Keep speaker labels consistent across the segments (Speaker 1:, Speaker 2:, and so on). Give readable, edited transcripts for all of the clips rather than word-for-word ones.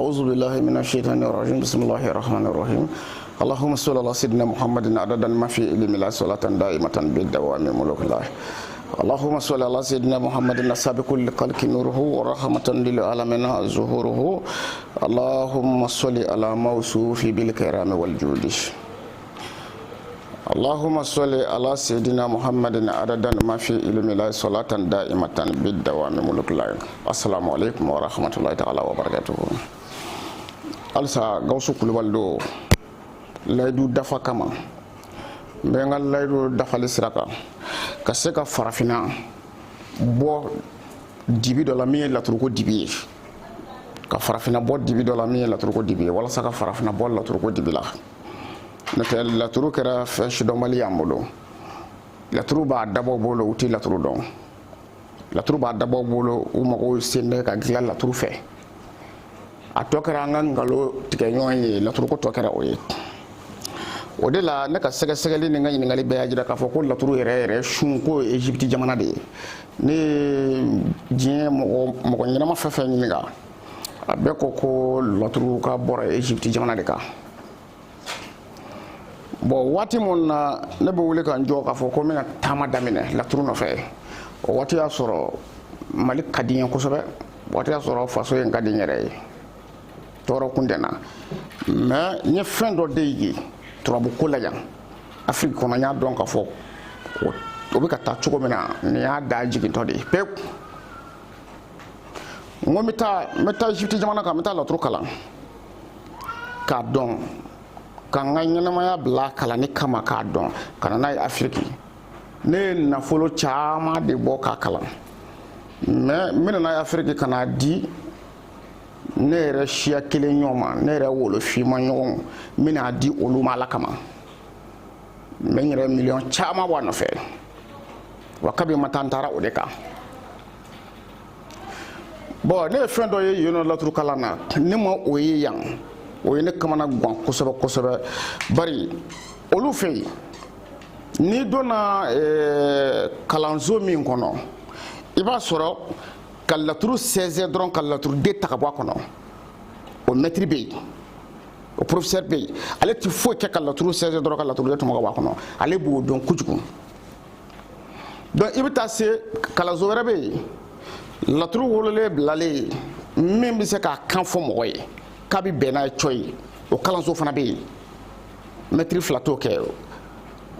Speaker 1: أعوذ بالله من الشيطان الرجيم بسم الله الرحمن الرحيم اللهم صل على سيدنا محمد عدد ما في علم الله صلاة دائمة بالدوام ملك الله اللهم صل على سيدنا محمد السابق لخلق نوره ورحمة للعالمين ظهوره اللهم صل على موصوف بالكرام والجود اللهم صل على سيدنا محمد عدد ما في علم الله صلاة دائمة بالدوام ملك الله السلام عليكم ورحمة الله تعالى وبركاته ألسا غوسو كلوالدو laydu dafa kama benga laydu dafa lisraka kaseka farafina bo dibi do la mi la turko dibi ka farafina bo dibi do la mi la turko dibi wala saka farafina bo la turko dibi la nata la turu kera fesh do mali amudo la turu ba dabo bolo uti la turu don la turu ba dabo bolo o mako sende ka gila la turu fe atokera ngalo tikenyoyi la turu ko tokera oye o de la ne ka sɛgɛsɛgɛli ni ŋa ɲininkali bɛɛ y'a jira k'a fɔ ko laturu yɛrɛ sunko Egypte jamana de ye ne diɲɛ mɔgɔ ɲɛnama fɛn fɛn ɲininka a bɛɛ ko laturu ka bɔra Egypte jamana de kan bon waati mun na ne bɛ wele k'an jɔ k'a fɔ ko n bɛna taama daminɛ laturu nɔfɛ o waati y'a sɔrɔ Mali ka di n ye kosɛbɛ waati y'a sɔrɔ faso ye n ka di n yɛrɛ ye tɔɔrɔ kun tɛ n na mais n ye fɛn dɔ de ye turabu ko la yan Afrique kɔnɔ n y'a dɔn k'a fɔ o bɛ ka taa cogo min na nin y'a da jigintɔ de ye pewu n ko n bɛ taa Egypte jamana kan n bɛ taa laturu kalan k'a dɔn ka n ka ɲɛnamaya bila kalanni kama k'a dɔn ka na n'a ye Afrique ne ye nafolo caman de bɔ k'a kalan mais n bɛna n'a ye Afrique ka n'a di ne yɛrɛ siya kelen ɲɔgɔn ma ne yɛrɛ wolofima ɲɔgɔn n bɛna di olu ma Ala kama n bɛ n yɛrɛ miliyɔn caman bɔ a nɔfɛ wa kabi ma taa n taara o de kan bon ne ye fɛn dɔ ye yen nɔ laturu kalan na ne ma o ye yan o ye ne kamana gan kosɛbɛ kosɛbɛ bari olu fɛ yen n'i donna kalanso min kɔnɔ i b'a sɔrɔ ka laturu 16 dɔrɔn ka laturu de ta ka bɔ a kɔnɔ o maître bɛ yen o professeur bɛ yen ale tɛ foyi kɛ ka laturu 16 dɔrɔn ka laturu de tɔmɔ ka bɔ a kɔnɔ ale b'o dɔn kojugu donc i bɛ taa se kalanso wɛrɛ bɛ yen laturu wololen bilalen min bɛ se k'a kan fɔ mɔgɔ ye k'a bɛ bɛn n'a ye cɔ ye o kalanso fana bɛ yen maître fila t'o kɛ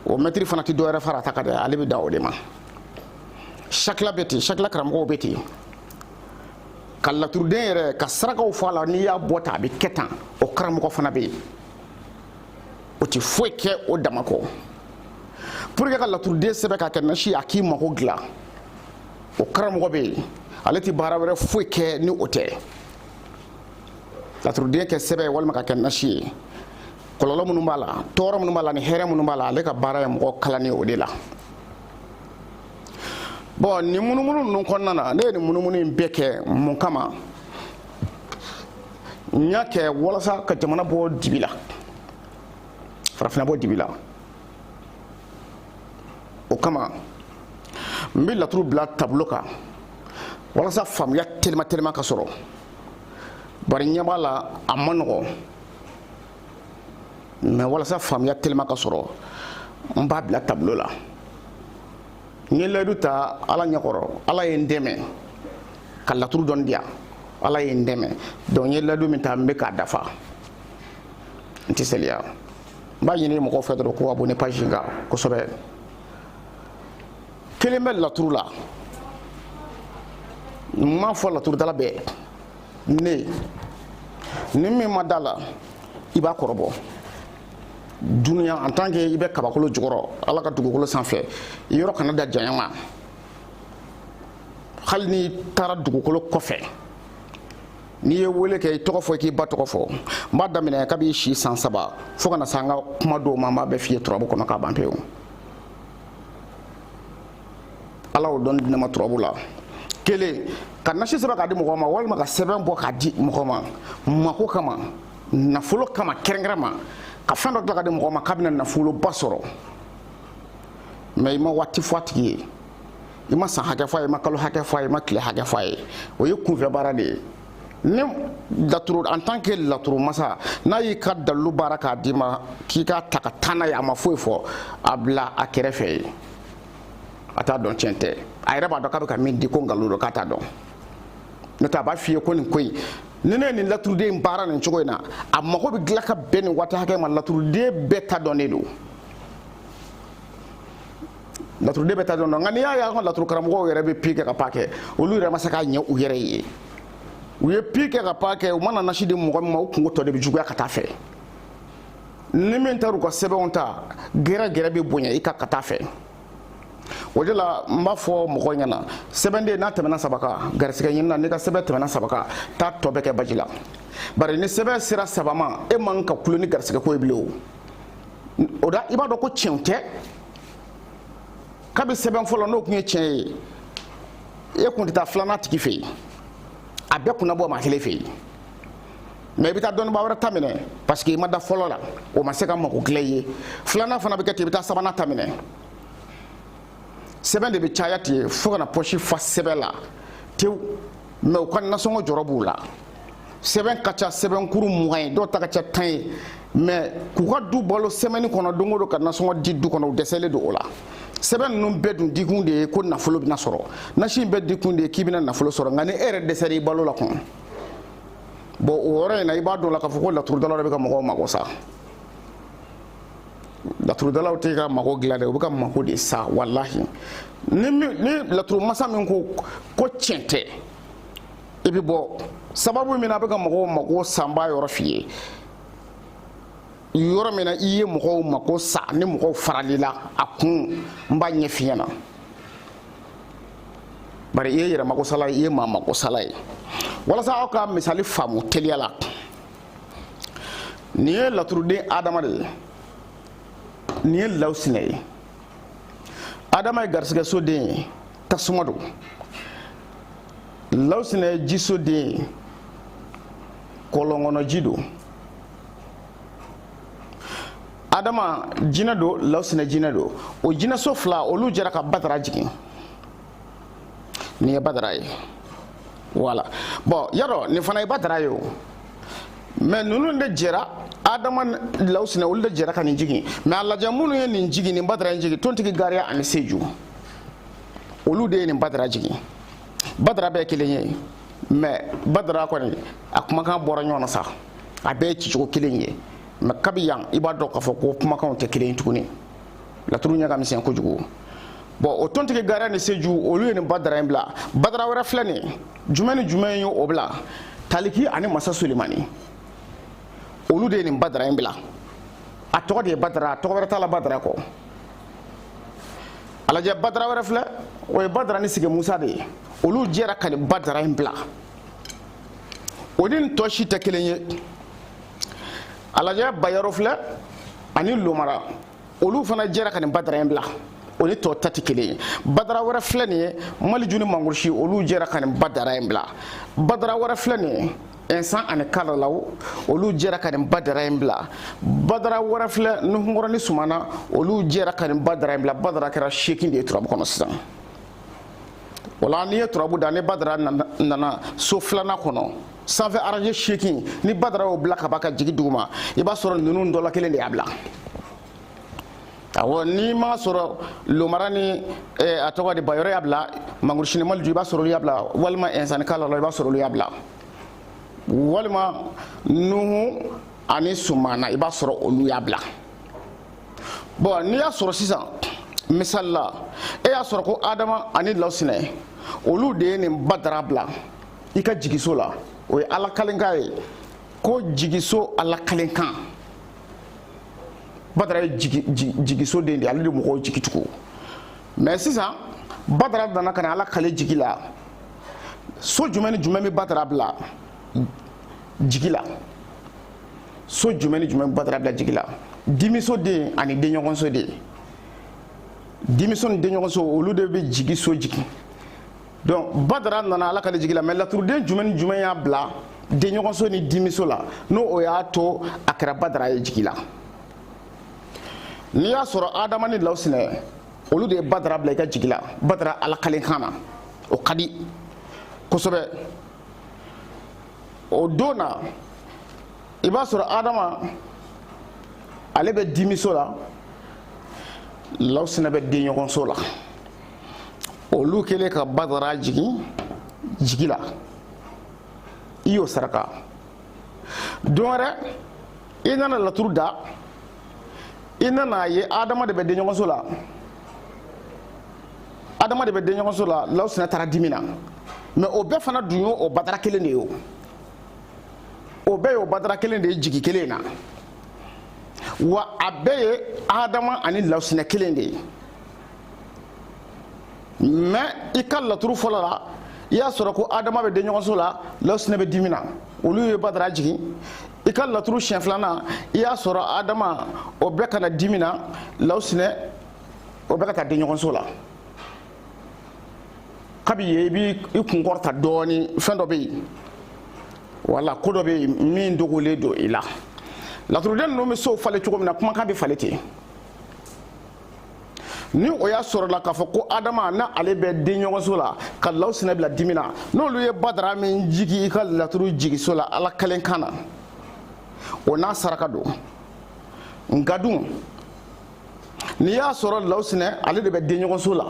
Speaker 1: o maître fana tɛ dɔwɛrɛ fara a ta kan dɛ ale bɛ da o de ma sakila bɛ ten sakila karamɔgɔw bɛ ten ka laturuden yɛrɛ ka sarakaw fɔ a la n'i y'a bɔ tan a bɛ kɛ tan o karamɔgɔ fana bɛ yen o tɛ foyi kɛ o dama kɔ pour que ka laturuden sɛbɛn ka kɛ nasi a k'i mago dilan o karamɔgɔ bɛ yen ale tɛ baara wɛrɛ foyi kɛ ni o tɛ laturuden kɛ sɛbɛn walima ka kɛ nasi ye kɔlɔlɔ minnu b'a la tɔɔrɔ minnu b'a la ni hɛrɛ minnu b'a la ale ka baara ye mɔgɔ kalanni o de la bon ni munumunu ninnu kɔnɔna na ne ye nin munumunu in bɛɛ kɛ mun kama n y'a kɛ walasa ka jamana bɔ dibi la farafina bɔ dibi la o kama n bɛ laturu bila tableau kan walasa faamuya telima telima ka sɔrɔ bari ɲɛ b'a la a ma nɔgɔn mais walasa faamuya telima ka sɔrɔ n b'a bila tableau la n ye layidu ta Ala ɲɛkɔrɔ Ala ye n dɛmɛ ka laturu dɔn di yan Ala ye n dɛmɛ donc n ye layidu min ta n bɛ k'a dafa n tɛ seliya n b'a ɲini mɔgɔw fɛ dɔrɔn ko abonné page in kan kosɛbɛ kelen bɛ laturu la n m'a fɔ laturudala bɛɛ ne ni min ma da la i b'a kɔrɔbɔ dunuya en tant que i bɛ kabakolo jukɔrɔ Ala ka dugukolo sanfɛ i yɔrɔ kana da janya ma hali n'i taara dugukolo kɔfɛ n'i ye wele kɛ i tɔgɔ fɔ i k'i ba tɔgɔ fɔ n b'a daminɛ kab'i si san 3 fo kana se an ka kuma dɔw ma n b'a bɛɛ f'i ye turabu kɔnɔ k'a ban pewu Ala y'o dɔn di ne ma turabu la kelen ka nasi sɛbɛn k'a di mɔgɔ ma walima ka sɛbɛn bɔ k'a di mɔgɔ ma mako kama nafolo kama kɛrɛnkɛrɛn ma ka fɛn dɔ dilan ka di mɔgɔ ma k'a bɛna nafoloba sɔrɔ mais i ma waati fɔ a tigi ye i ma san hakɛ fɔ a ye i ma kalo hakɛ fɔ a ye i ma tile hakɛ fɔ a ye o ye kunfɛ baara de ye ni laturu en tant que laturu masa n'a y'i ka dalu baara k'a d'i ma k'i ka ta ka taa n'a ye a ma foyi fɔ a bila a kɛrɛfɛ ye a t'a dɔn tiɲɛ tɛ a yɛrɛ b'a dɔn k'a bɛ ka min di ko nkalon don k'a t'a dɔn n'o tɛ a b'a f'i ye ko nin ko in ni ne ye nin laturuden baara nin cogo in na a mago bɛ dilan ka bɛn nin waati hakɛ ma laturuden bɛɛ ta dɔnnen don laturuden bɛɛ ta dɔnnen don nka n'i y'a ye an ka laturu karamɔgɔw yɛrɛ bɛ pii kɛ ka paa kɛ olu yɛrɛ ma se k'a ɲɛ u yɛrɛ ye u ye pii kɛ ka paa kɛ u mana nasi di mɔgɔ min ma u kungo tɔ de bɛ juguya ka taa fɛ ni min taara u ka sɛbɛnw ta gɛrɛ gɛrɛ bɛ bonya i ka taa fɛ o de la n b'a fɔ mɔgɔw ɲɛna sɛbɛnden n'a tɛmɛna 3 kan garisɛgɛ ɲini na n'i ka sɛbɛn tɛmɛna 3 kan taa tɔ bɛɛ kɛ baji la bari ni sɛbɛn sera 3 ma e man ka kulo ni garisɛgɛ ko ye bilen o da i b'a dɔn ko tiɲɛ tɛ kabi sɛbɛn fɔlɔ n'o tun ye tiɲɛ ye e kun tɛ taa filanan tigi fɛ yen a bɛɛ kunna bɔ maa kelen fɛ yen mais i bɛ taa dɔnnibaa wɛrɛ ta minɛ parce que i ma da fɔlɔ la o ma se ka mago dilan i ye filanan fana bɛ kɛ ten i bɛ taa sabanan ta minɛ sɛbɛn de bɛ caya ten fo ka na pɔsi fa sɛbɛn la tewu mais u ka nasɔngɔ jɔrɔ b'u la sɛbɛn ka ca sɛbɛnkuru 20 ye dɔw ta ka ca 10 ye mais k'u ka du balo sɛmɛni kɔnɔ don o don ka nasɔngɔ di du kɔnɔ u dɛsɛlen don o la sɛbɛn ninnu bɛɛ dun dikun de ye ko nafolo bɛna sɔrɔ nasi bɛɛ dikun de ye k'i bɛna nafolo sɔrɔ nka ni e yɛrɛ dɛsɛra i balo la kun bon o yɔrɔ in na i b'a dɔn la k'a fɔ ko laturudalaw de bɛ ka mɔgɔw mago sa laturudalaw tɛ ka mago dilan dɛ u bɛ ka mago de sa walahi ni laturu masa min ko tiɲɛ tɛ i bɛ bɔ sababu min na a bɛ ka mɔgɔw mago sa n b'a yɔrɔ f'i ye yɔrɔ min na i ye mɔgɔw mago sa ni mɔgɔw farali la a kun n b'a ɲɛ f'i ɲɛna bari i ye yɛrɛ mago sala ye i ye maa mago sala ye walasa aw ka misali faamu teliya la nin ye laturuden Adama de ye nin ye Lawusinɛ ye Adama ye garisɛgɛso den ye tasuma don Lawusinɛ ye jiso den ye kɔlɔn kɔnɔ ji don Adama jinɛ don Lawusinɛ jinɛ don o jinɛso fila olu jɛra ka Badara jigin nin ye Badara ye voilà bon yɔrɔ nin fana ye Badara ye o mais ninnu de jɛra Adama Lawusinɛ olu de jɛra ka nin jigin mais a lajɛ minnu ye nin jigin nin Badara in jigin Tontigi Gariya ani Seju olu de ye nin Badara jigin Badara bɛɛ kelen ye mais Badara kɔni a kumakan bɔra ɲɔgɔn na sa a bɛɛ ye cicogo kelen ye mais kabi yan i b'a dɔn k'a fɔ ko kumakanw tɛ kelen ye tuguni laturu ɲɛ ka misɛn kojugu bon o Tontigi Gariya ni Seju olu ye nin Badara in bila Badara wɛrɛ filɛ nin jumɛn ni jumɛn ye o bila Taliki ani Masa Sulemani olu de ye nin Badara in bila a tɔgɔ de ye Badara a tɔgɔ wɛrɛ t'a la Badara kɔ a lajɛ Badara wɛrɛ filɛ o ye Badara ni Sigi Musa de ye olu jɛra ka nin Badara in bila o ni nin tɔ si tɛ kelen ye a lajɛ Bayero filɛ ani Lomara olu fana jɛra ka nin Badara in bila o ni tɔ ta tɛ kelen ye Badara wɛrɛ filɛ nin ye Maliju ni Mangurusi olu jɛra ka nin Badara in bila Badara wɛrɛ filɛ nin ye Ɛnsan ani Kalalaw olu jɛra ka nin Badara in bila Badara wɛrɛ filɛ Nuhunkɔrɔ ni Sumana olu jɛra ka nin Badara in bila Badara kɛra 8 de ye turabu kɔnɔ sisan wala n'i ye turabu da ni Badara nana so 2nan kɔnɔ sanfɛ araje 8 ni Badara y'o bila ka ba ka jigin duguma i b'a sɔrɔ ninnu dɔ la kelen de y'a bila awɔ n'i ma sɔrɔ Lomara ni a tɔgɔ de Bayero y'a bila Mangurusi ni Maliju i b'a sɔrɔ olu y'a bila walima Ɛnsan ni Kalalaw i b'a sɔrɔ olu y'a bila walima Nuhu ani Sumana i b'a sɔrɔ olu y'a bila bon n'i y'a sɔrɔ sisan misali la e y'a sɔrɔ ko Adama ani Lawusinɛ olu de ye nin Badara bila i ka jigiso la o ye Ala kalenkan ye ko jigiso Ala kalenkan Badara ye jigiso den de ale de mɔgɔw jigi tugu mais sisan Badara nana ka na Ala kale jigi la so jumɛn ni jumɛn bɛ Badara bila jigi la so jumɛn ni jumɛn bɛ Badara bila jigi la dimiso den ani denɲɔgɔnso den dimiso ni denɲɔgɔnso olu de bɛ jigi so jigi donc Badara nana Ala kale jigi la mais laturuden jumɛn ni jumɛn y'a bila denɲɔgɔnso ni dimiso la n'o o y'a to a kɛra Badara ye jigi la n'i y'a sɔrɔ Adama ni Lawusinɛ olu de ye Badara bila i ka jigi la Badara Ala kalenkan na o ka di kosɛbɛ o dona i b'a sɔrɔ adama ale bɛ dimiso la Lawusina bɛ den ɲɔgɔnso la olu kɛlen ka Badara jigi la i y'o saraka don wɛrɛ i nana laturu da i nana ye adama de bɛ den ɲɔgɔnso la Lawusina taara dimi na mais o bɛɛ fana dun y'o Badara kelen de ye o bɛɛ y'o Badara kelen de ye jigi kelen na wa a bɛɛ ye adama ani Lawusina kelen de ye mais i ka laturu fɔlɔ la i y'a sɔrɔ ko adama bɛ den ɲɔgɔnso la Lawusina bɛ dimi na olu ye Badara jigi i ka laturu siɲɛ filanan i y'a sɔrɔ adama o bɛɛ kana dimi na Lawusina o bɛɛ ka taa den ɲɔgɔnso la kabi ye i b'i kun kɔrɔta dɔɔni fɛn dɔ bɛ yen wala ko dɔ bɛ yen min dogolen don i la laturuden ninnu bɛ so falen cogo min na kumakan bɛ falen ten ni o y'a sɔrɔ la k'a fɔ ko adama na ale bɛ den ɲɔgɔnso la ka Lawusina bila dimi na n'olu ye Badara min jigi i ka laturu jigiso la ala kelen kan na o n'a saraka don nka dun n'i y'a sɔrɔ Lawusina ale de bɛ den ɲɔgɔnso la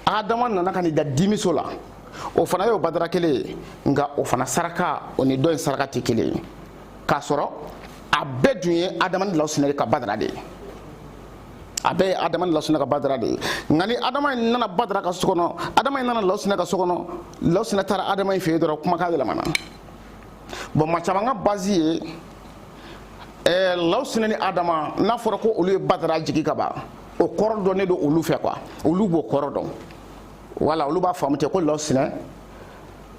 Speaker 1: adama nana ka n'i da dimiso la o fana y'o Badara kelen ye nka o fana saraka o ni dɔ in saraka tɛ kelen ye k'a sɔrɔ a bɛɛ dun ye adama ni Lawusina ka Badara de ye a bɛɛ ye adama ni Lawusina ka Badara de ye nka ni adama in nana Badara ka so kɔnɔ adama in nana Lawusina ka so kɔnɔ Lawusina taara adama in fɛ yen dɔrɔn kumakan yɛlɛmana bon maa caman ka base ye Lawusina ni adama n'a fɔra ko olu ye Badara jigi ka ban o kɔrɔ dɔnnen don olu fɛ quoi olu b'o kɔrɔ dɔn wala olu b'a faamu ten ko Lawusina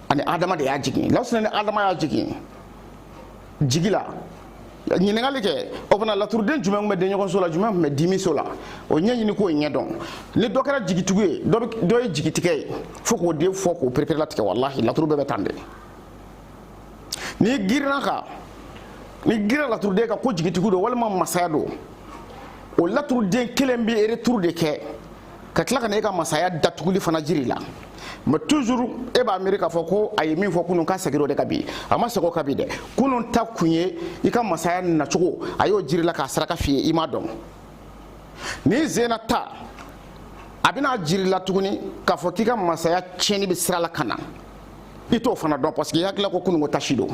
Speaker 1: ani adama de y'a jigin Lawusina ni adama y'a jigin jigi la ɲininkali kɛ o fana laturuden jumɛn tun bɛ den ɲɔgɔnso la jumɛn tun bɛ dimiso la o ɲɛɲini k'o ɲɛdɔn ni dɔ kɛra jigitigiw ye dɔ ye jigitigɛ ye fo k'o den fɔ k'o perepere latigɛ walahi laturu bɛɛ bɛ tan de n'i girinna laturuden kan ko jigitigiw don walima masaya don o laturuden kelen bɛ retour de kɛ ka tila ka na e ka masaya datuguli fana jiri la mais toujours e b'a miiri k'a fɔ ko a ye min fɔ kunun k'a segira o de ka bi a ma segin o ka bi dɛ kunun ta kun ye i ka masaya nacogo a y'o jiri la k'a saraka f'i ye i m'a dɔn n'i zena ta a bɛna jiri la tuguni k'a fɔ k'i ka masaya tiɲɛni bɛ sira la ka na i t'o fana dɔn parce que i hakilila ko kunun ko tasi don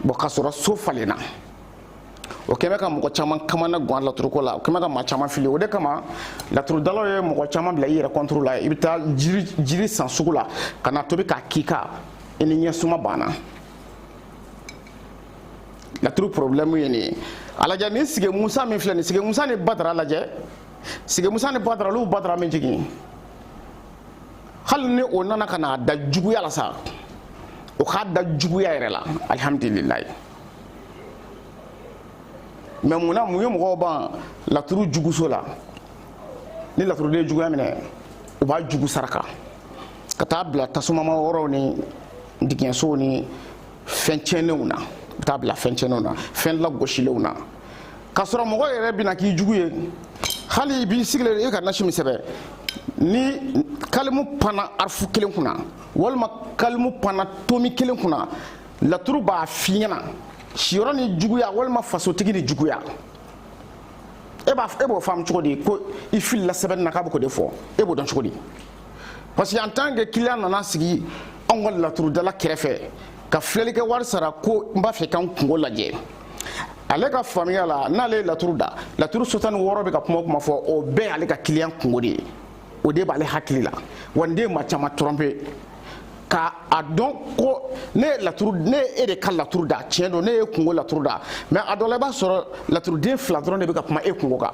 Speaker 1: bon k'a sɔrɔ so falenna o kɛmɛ ka mɔgɔ caman kamana gan laturuko la o kɛmɛ ka maa caman fili o de kama laturudalaw ye mɔgɔ caman bila i yɛrɛ contre la i bɛ taa jiri san sugu la ka na tobi k'a k'i kan i ni ɲɛsuma banna laturu problème ye nin ye a lajɛ nin Sigi Musa min filɛ nin Sigi Musa ni Badara lajɛ Sigi Musa ni Badara olu Badara min jigin hali ni o nana ka na da juguya la sa o k'a da juguya yɛrɛ la alhamdulilayi mais mun ye mɔgɔw ban laturu juguso la ni laturuden juguya minɛ u b'a jugu saraka ka taa bila tasumama yɔrɔw ni digiɲɛsow ni fɛn tiɲɛnenw na u taa bila fɛn tiɲɛnenw na fɛn lagosilenw na k'a sɔrɔ mɔgɔ yɛrɛ bɛna k'i jugu ye hali i b'i sigilen e ka nasi min sɛbɛ ni kalimu panna arifu kelen kunna walima kalimu panna tomi kelen kunna laturu b'a f'i ɲɛna siyɔrɔ ni juguya walima fasotigi ni juguya e b'o faamu cogo di ko i filila sɛbɛnni na k'a bɛ k'o de fɔ e b'o dɔn cogo di parce que en tant que client nana sigi anw ka laturudala kɛrɛfɛ ka filɛlikɛ wari sara ko n b'a fɛ k'an kungo lajɛ ale ka faamuya la n'ale ye laturu da laturu 66 bɛ ka kuma o kuma fɔ o bɛɛ y'ale ka client kungo de ye o de b'ale hakili la wa n den maa caman tromper ka a dɔn ko ne ye e de ka laturu da tiɲɛ don ne ye kungo laturu da mais a dɔ la i b'a sɔrɔ laturuden 2 dɔrɔn de bɛ ka kuma e kungo kan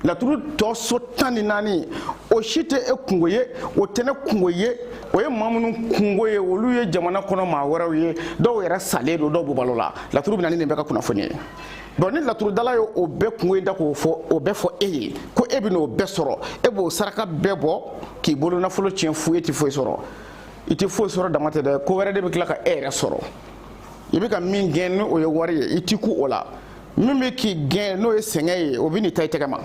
Speaker 1: laturu tɔ so 14 o si tɛ e kungo ye o tɛ ne kungo ye o ye maa minnu kungo ye olu ye jamana kɔnɔ maa wɛrɛw ye dɔw yɛrɛ salen don dɔw b'u balo la laturu bɛ na ni nin bɛɛ ka kunnafoni ye bon ni laturudala ye o bɛɛ kungo in da k'o fɔ o bɛɛ fɔ e ye ko e bɛ n'o bɛɛ sɔrɔ e b'o saraka bɛɛ bɔ k'i bolo nafolo tiɲɛ fu e tɛ foyi sɔrɔ i tɛ foyi sɔrɔ dama tɛ dɛ ko wɛrɛ de bɛ tila ka e yɛrɛ sɔrɔ i bɛ ka min gɛn n'o ye wari ye i tɛ ku o la min bɛ k'i gɛn n'o ye sɛgɛn ye o bɛ n'i ta i tɛgɛ ma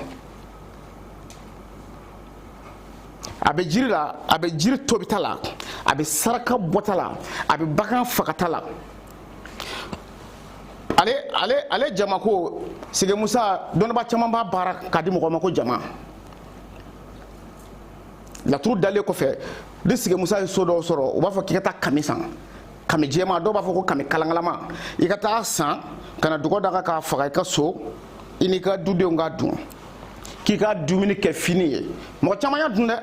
Speaker 1: a bɛ jiri la a bɛ jiri tobita la a bɛ saraka bɔta la a bɛ bagan fagata la ale jama ko Sege Musa dɔnnibaa caman b'a baara k'a di mɔgɔ ma ko jama laturu dalen kɔfɛ ni Sege Musa ye so dɔw sɔrɔ u b'a fɔ k'i ka taa kami san kami jɛma dɔw b'a fɔ ko kami kalangalama i ka taa san ka na dɔgɔ daga k'a faga i ka so i n'i ka dudenw ka dun k'i ka dumuni kɛ fini ye mɔgɔ caman y'a dun dɛ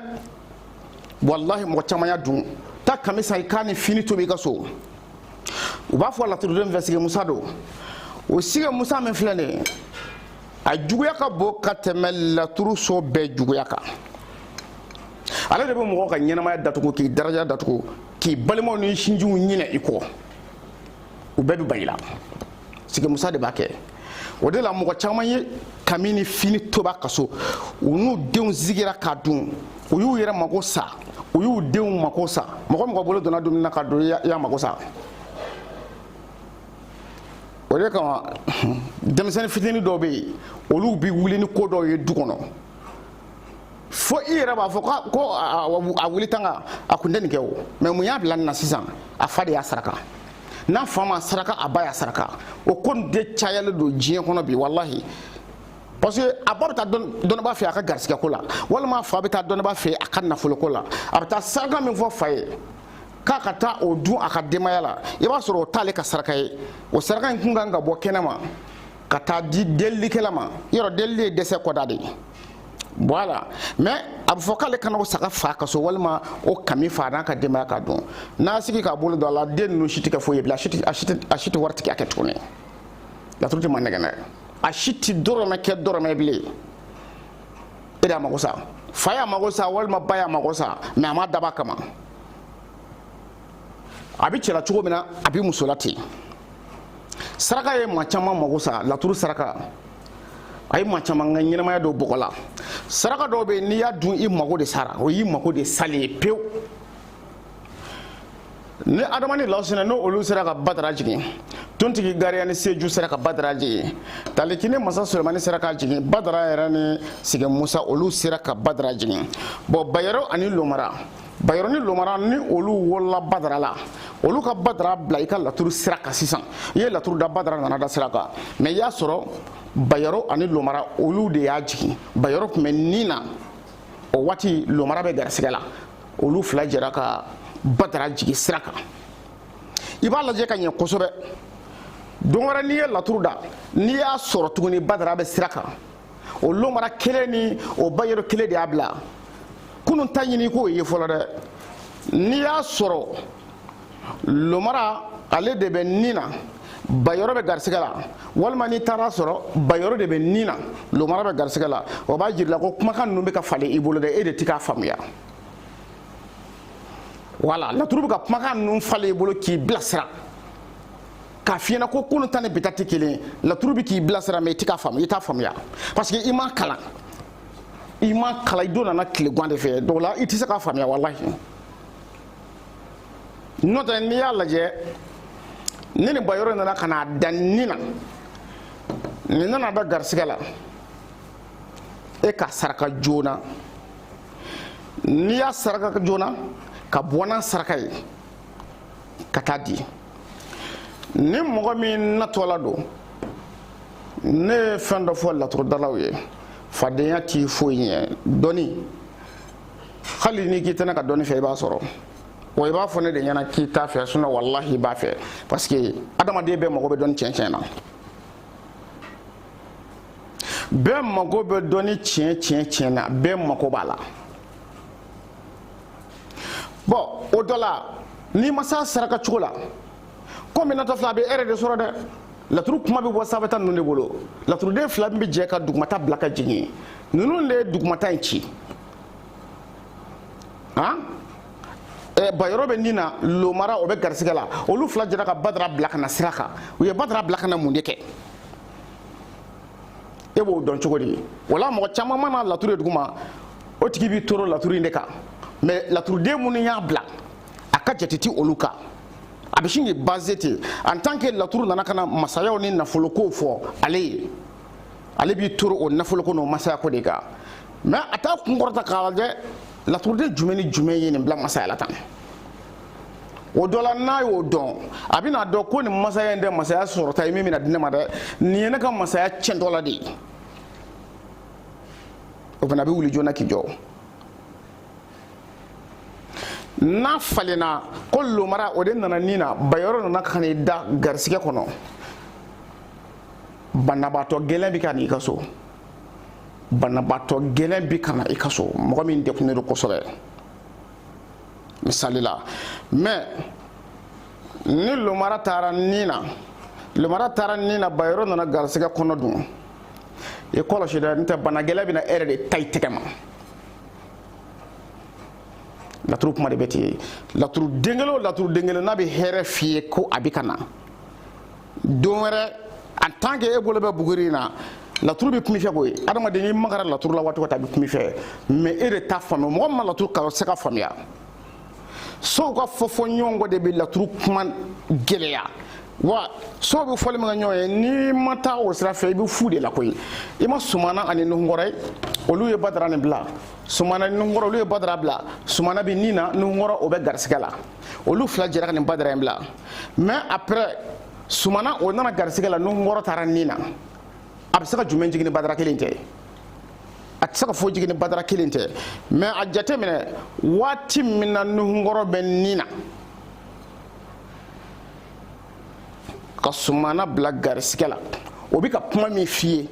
Speaker 1: wallahi mɔgɔ caman y'a dun taa kami san i k'a ni fini tobi i ka so u b'a fɔ laturuden fɛ Sege Musa don o Sege Musa min filɛ nin ye a juguya ka bon ka tɛmɛ laturu so bɛɛ juguya kan ale de bɛ mɔgɔ ka ɲɛnamaya datugu k'i daraja datugu k'i balimaw ni sinjiw ɲinɛ i kɔ u bɛɛ bɛ ban i la Sege Musa de b'a kɛ o de la mɔgɔ caman ye kami ni fini toba ka so u n'u denw sigira k'a dun u y'u yɛrɛ mago sa u y'u denw mago sa mɔgɔ bolo donna dumuni na ka don i y'a mago sa o de kama denmisɛnnin fitinin dɔw bɛ yen olu bɛ wuli ni ko dɔw ye du kɔnɔ fo i yɛrɛ b'a fɔ ko a wuli tan a kun tɛ nin kɛ o mɛ mun y'a bila nin na sisan a fa de y'a saraka n'a fa ma saraka a ba y'a saraka o ko nin de cayalen don diɲɛ kɔnɔ bi wallahi parce que a ba bɛ taa dɔnnibaa fɛ a ka garisɛgɛ ko la walima a fa bɛ taa dɔnnibaa fɛ a ka nafolo ko la a bɛ taa saraka min fɔ fa ye k'a ka taa o dun a ka denbaya la i b'a sɔrɔ o t'ale ka saraka ye o saraka in kun kan ka bɔ kɛnɛ ma ka taa di delilikɛla ma yɔrɔ delili ye dɛsɛ kɔda de ye voilà mais a bɛ fɔ k'ale kana o saga fa ka so walima o kami fa n'a ka denbaya ka dun n'a sigi k'a bolo don a la den ninnu si tɛ kɛ foyi ye bilen a si tɛ wari tigɛ a kɛ tuguni laturu tɛ man nɛgɛn dɛ a si tɛ dɔrɔmɛ kɛ dɔrɔmɛ bilen e de y'a mago sa fa y'a mago sa walima ba y'a mago sa mais a ma dab'a kama a bɛ cɛla cogo min na a bɛ muso la ten saraka ye maa caman mago sa laturu saraka a ye maa caman ka ɲɛnamaya dɔw bɔgɔ la saraka dɔw bɛ yen n'i y'a dun i mago de sara o y'i mago de salen ye pewu ni adama ni lawusina n'o olu sera ka Badara jigin tontigi Gariya ni Seju sera ka Badara jigin talikini masa Sulemani sera ka jigin Badara yɛrɛ ni Sege Musa olu sera ka Badara jigin bon Bayero ani Lomara Bayero ni Lomara ni olu wolola Badara la olu ka Badara bila i ka laturu sira kan sisan i ye laturu da Badara nana da sira kan mais i y'a sɔrɔ Bayero ani Lomara olu de y'a jigin Bayero tun bɛ nin na o waati Lomara bɛ garisɛgɛ la olu fila jɛra ka Badara jigin sira kan i b'a lajɛ ka ɲɛ kosɛbɛ don wɛrɛ n'i ye laturu da n'i y'a sɔrɔ tuguni Badara bɛ sira kan o Lomara kelen ni o Bayero kelen de y'a bila kunun ta ɲini k'o ye fɔlɔ dɛ n'i y'a sɔrɔ Lomara ale de bɛ nin na Bayero bɛ garisɛgɛ la walima n'i taara sɔrɔ Bayero de bɛ nin na Lomara bɛ garisɛgɛ la o b'a jira ko kumakan ninnu bɛ ka falen i bolo dɛ e de tɛ k'a faamuya voilà laturu bɛ ka kumakan ninnu falen i bolo k'i bilasira k'a f'i ɲɛna ko kunun ta ni bi ta tɛ kelen ye laturu bɛ k'i bilasira mais i tɛ k'a faamu i t'a faamuya parce que i m'a kalan i don nana tile gan de fɛ donc la i tɛ se k'a faamuya wallahi n'o tɛ n'i y'a lajɛ ni nin Bayero nana ka n'a da nin na nin nana da garisɛgɛ la e ka saraka joona n'i y'a saraka joona ka bɔ n'a saraka ye ka taa di ni mɔgɔ min natɔla don ne ye fɛn dɔ fɔ laturudalaw ye fadenya t'i foyi ɲɛ dɔnni hali ni k'i tɛna ka dɔnni fɛ i b'a sɔrɔ wa i b'a fɔ ne de ɲɛna k'i t'a fɛ sinon wallahi i b'a fɛ parce que adamaden bɛɛ mago bɛ dɔnni tiɲɛ na bɛɛ mago bɛ dɔnni tiɲɛ na bɛɛ mago b'a la bon o dɔ la n'i ma se a saraka cogo la komi natɔ fila a bɛ hɛrɛ de sɔrɔ dɛ laturu kuma bɛ bɔ sanfɛta ninnu de bolo laturuden fila min bɛ jɛ ka dugumata bila ka jigin ninnu de ye dugumata in ci han Bayero bɛ nin na Lomara o bɛ garisɛgɛ la olu fila jɛra ka Badara bila ka na sira kan u ye Badara bila ka na mun de kɛ e b'o dɔn cogo di wala mɔgɔ caman mana laturu ye duguma o tigi b'i toro laturu in de kan mais laturuden minnu y'a bila a ka jate ti olu kan a bɛ sin k'i basé ten en tant que laturu nana ka na masayaw ni nafolokow fɔ ale b'i toro o nafoloko n'o masayako de kan mais a t'a kun kɔrɔta k'a lajɛ laturu de jumɛn ni jumɛn ye nin bila masaya la tan o dɔ la n'a y'o dɔn a bɛna dɔn ko nin masaya in tɛ masaya sɔrɔta ye min bɛna di ne ma dɛ nin ye ne ka masaya tiɲɛtɔ la de ye o fana bɛ wuli joona k'i jɔ n'a falenna ko lomara o de nana nin na bayɔrɔ nana ka n'i da garisigɛ kɔnɔ banabaatɔ gɛlɛn bɛ ka n'i ka so banabaatɔ gɛlɛn bɛ ka na i ka so mɔgɔ min degunnen don kosɛbɛ misali la mais ni lomara taara nin na bayɔrɔ nana garisigɛ kɔnɔ dun i kɔlɔsi dɛ n tɛ bana gɛlɛn bɛna e yɛrɛ de ta i tɛgɛ ma laturu kuma de bɛ ten laturu den kelen o laturu den kelen n'a bɛ hɛrɛ f'i ye ko a bɛ ka na don wɛrɛ en tant que e bolo bɛ buguri in na laturu bɛ kun i fɛ koyi adamaden n'i magara laturu la waati o waati a bɛ kun i fɛ mais e de t'a faamu mɔgɔ min ma laturu ka se ka faamuya sow ka fɔ ɲɔgɔn de bɛ laturu kuma gɛlɛya wa sow bɛ fɔli min kɛ ɲɔgɔn ye n'i ma taa o sira fɛ i bɛ fu de la koyi i ma sumana ani nuhunkɔrɔ ye olu ye badara nin bila sumana ni nuhunkɔrɔ olu ye badara bila sumana bɛ nin na nuhunkɔrɔ o bɛ garisigɛ la olu fila jɛra ka nin badara in bila mais après sumana o nana garisigɛ la nuhunkɔrɔ taara nin na a bɛ se ka jumɛn jigin ni badara kelen tɛ a tɛ se ka foyi jigin ni badara kelen tɛ mais a jate minɛ waati min na nuhunkɔrɔ bɛ nin na ka sumana bila garisigɛ la o bɛ ka kuma min f'i ye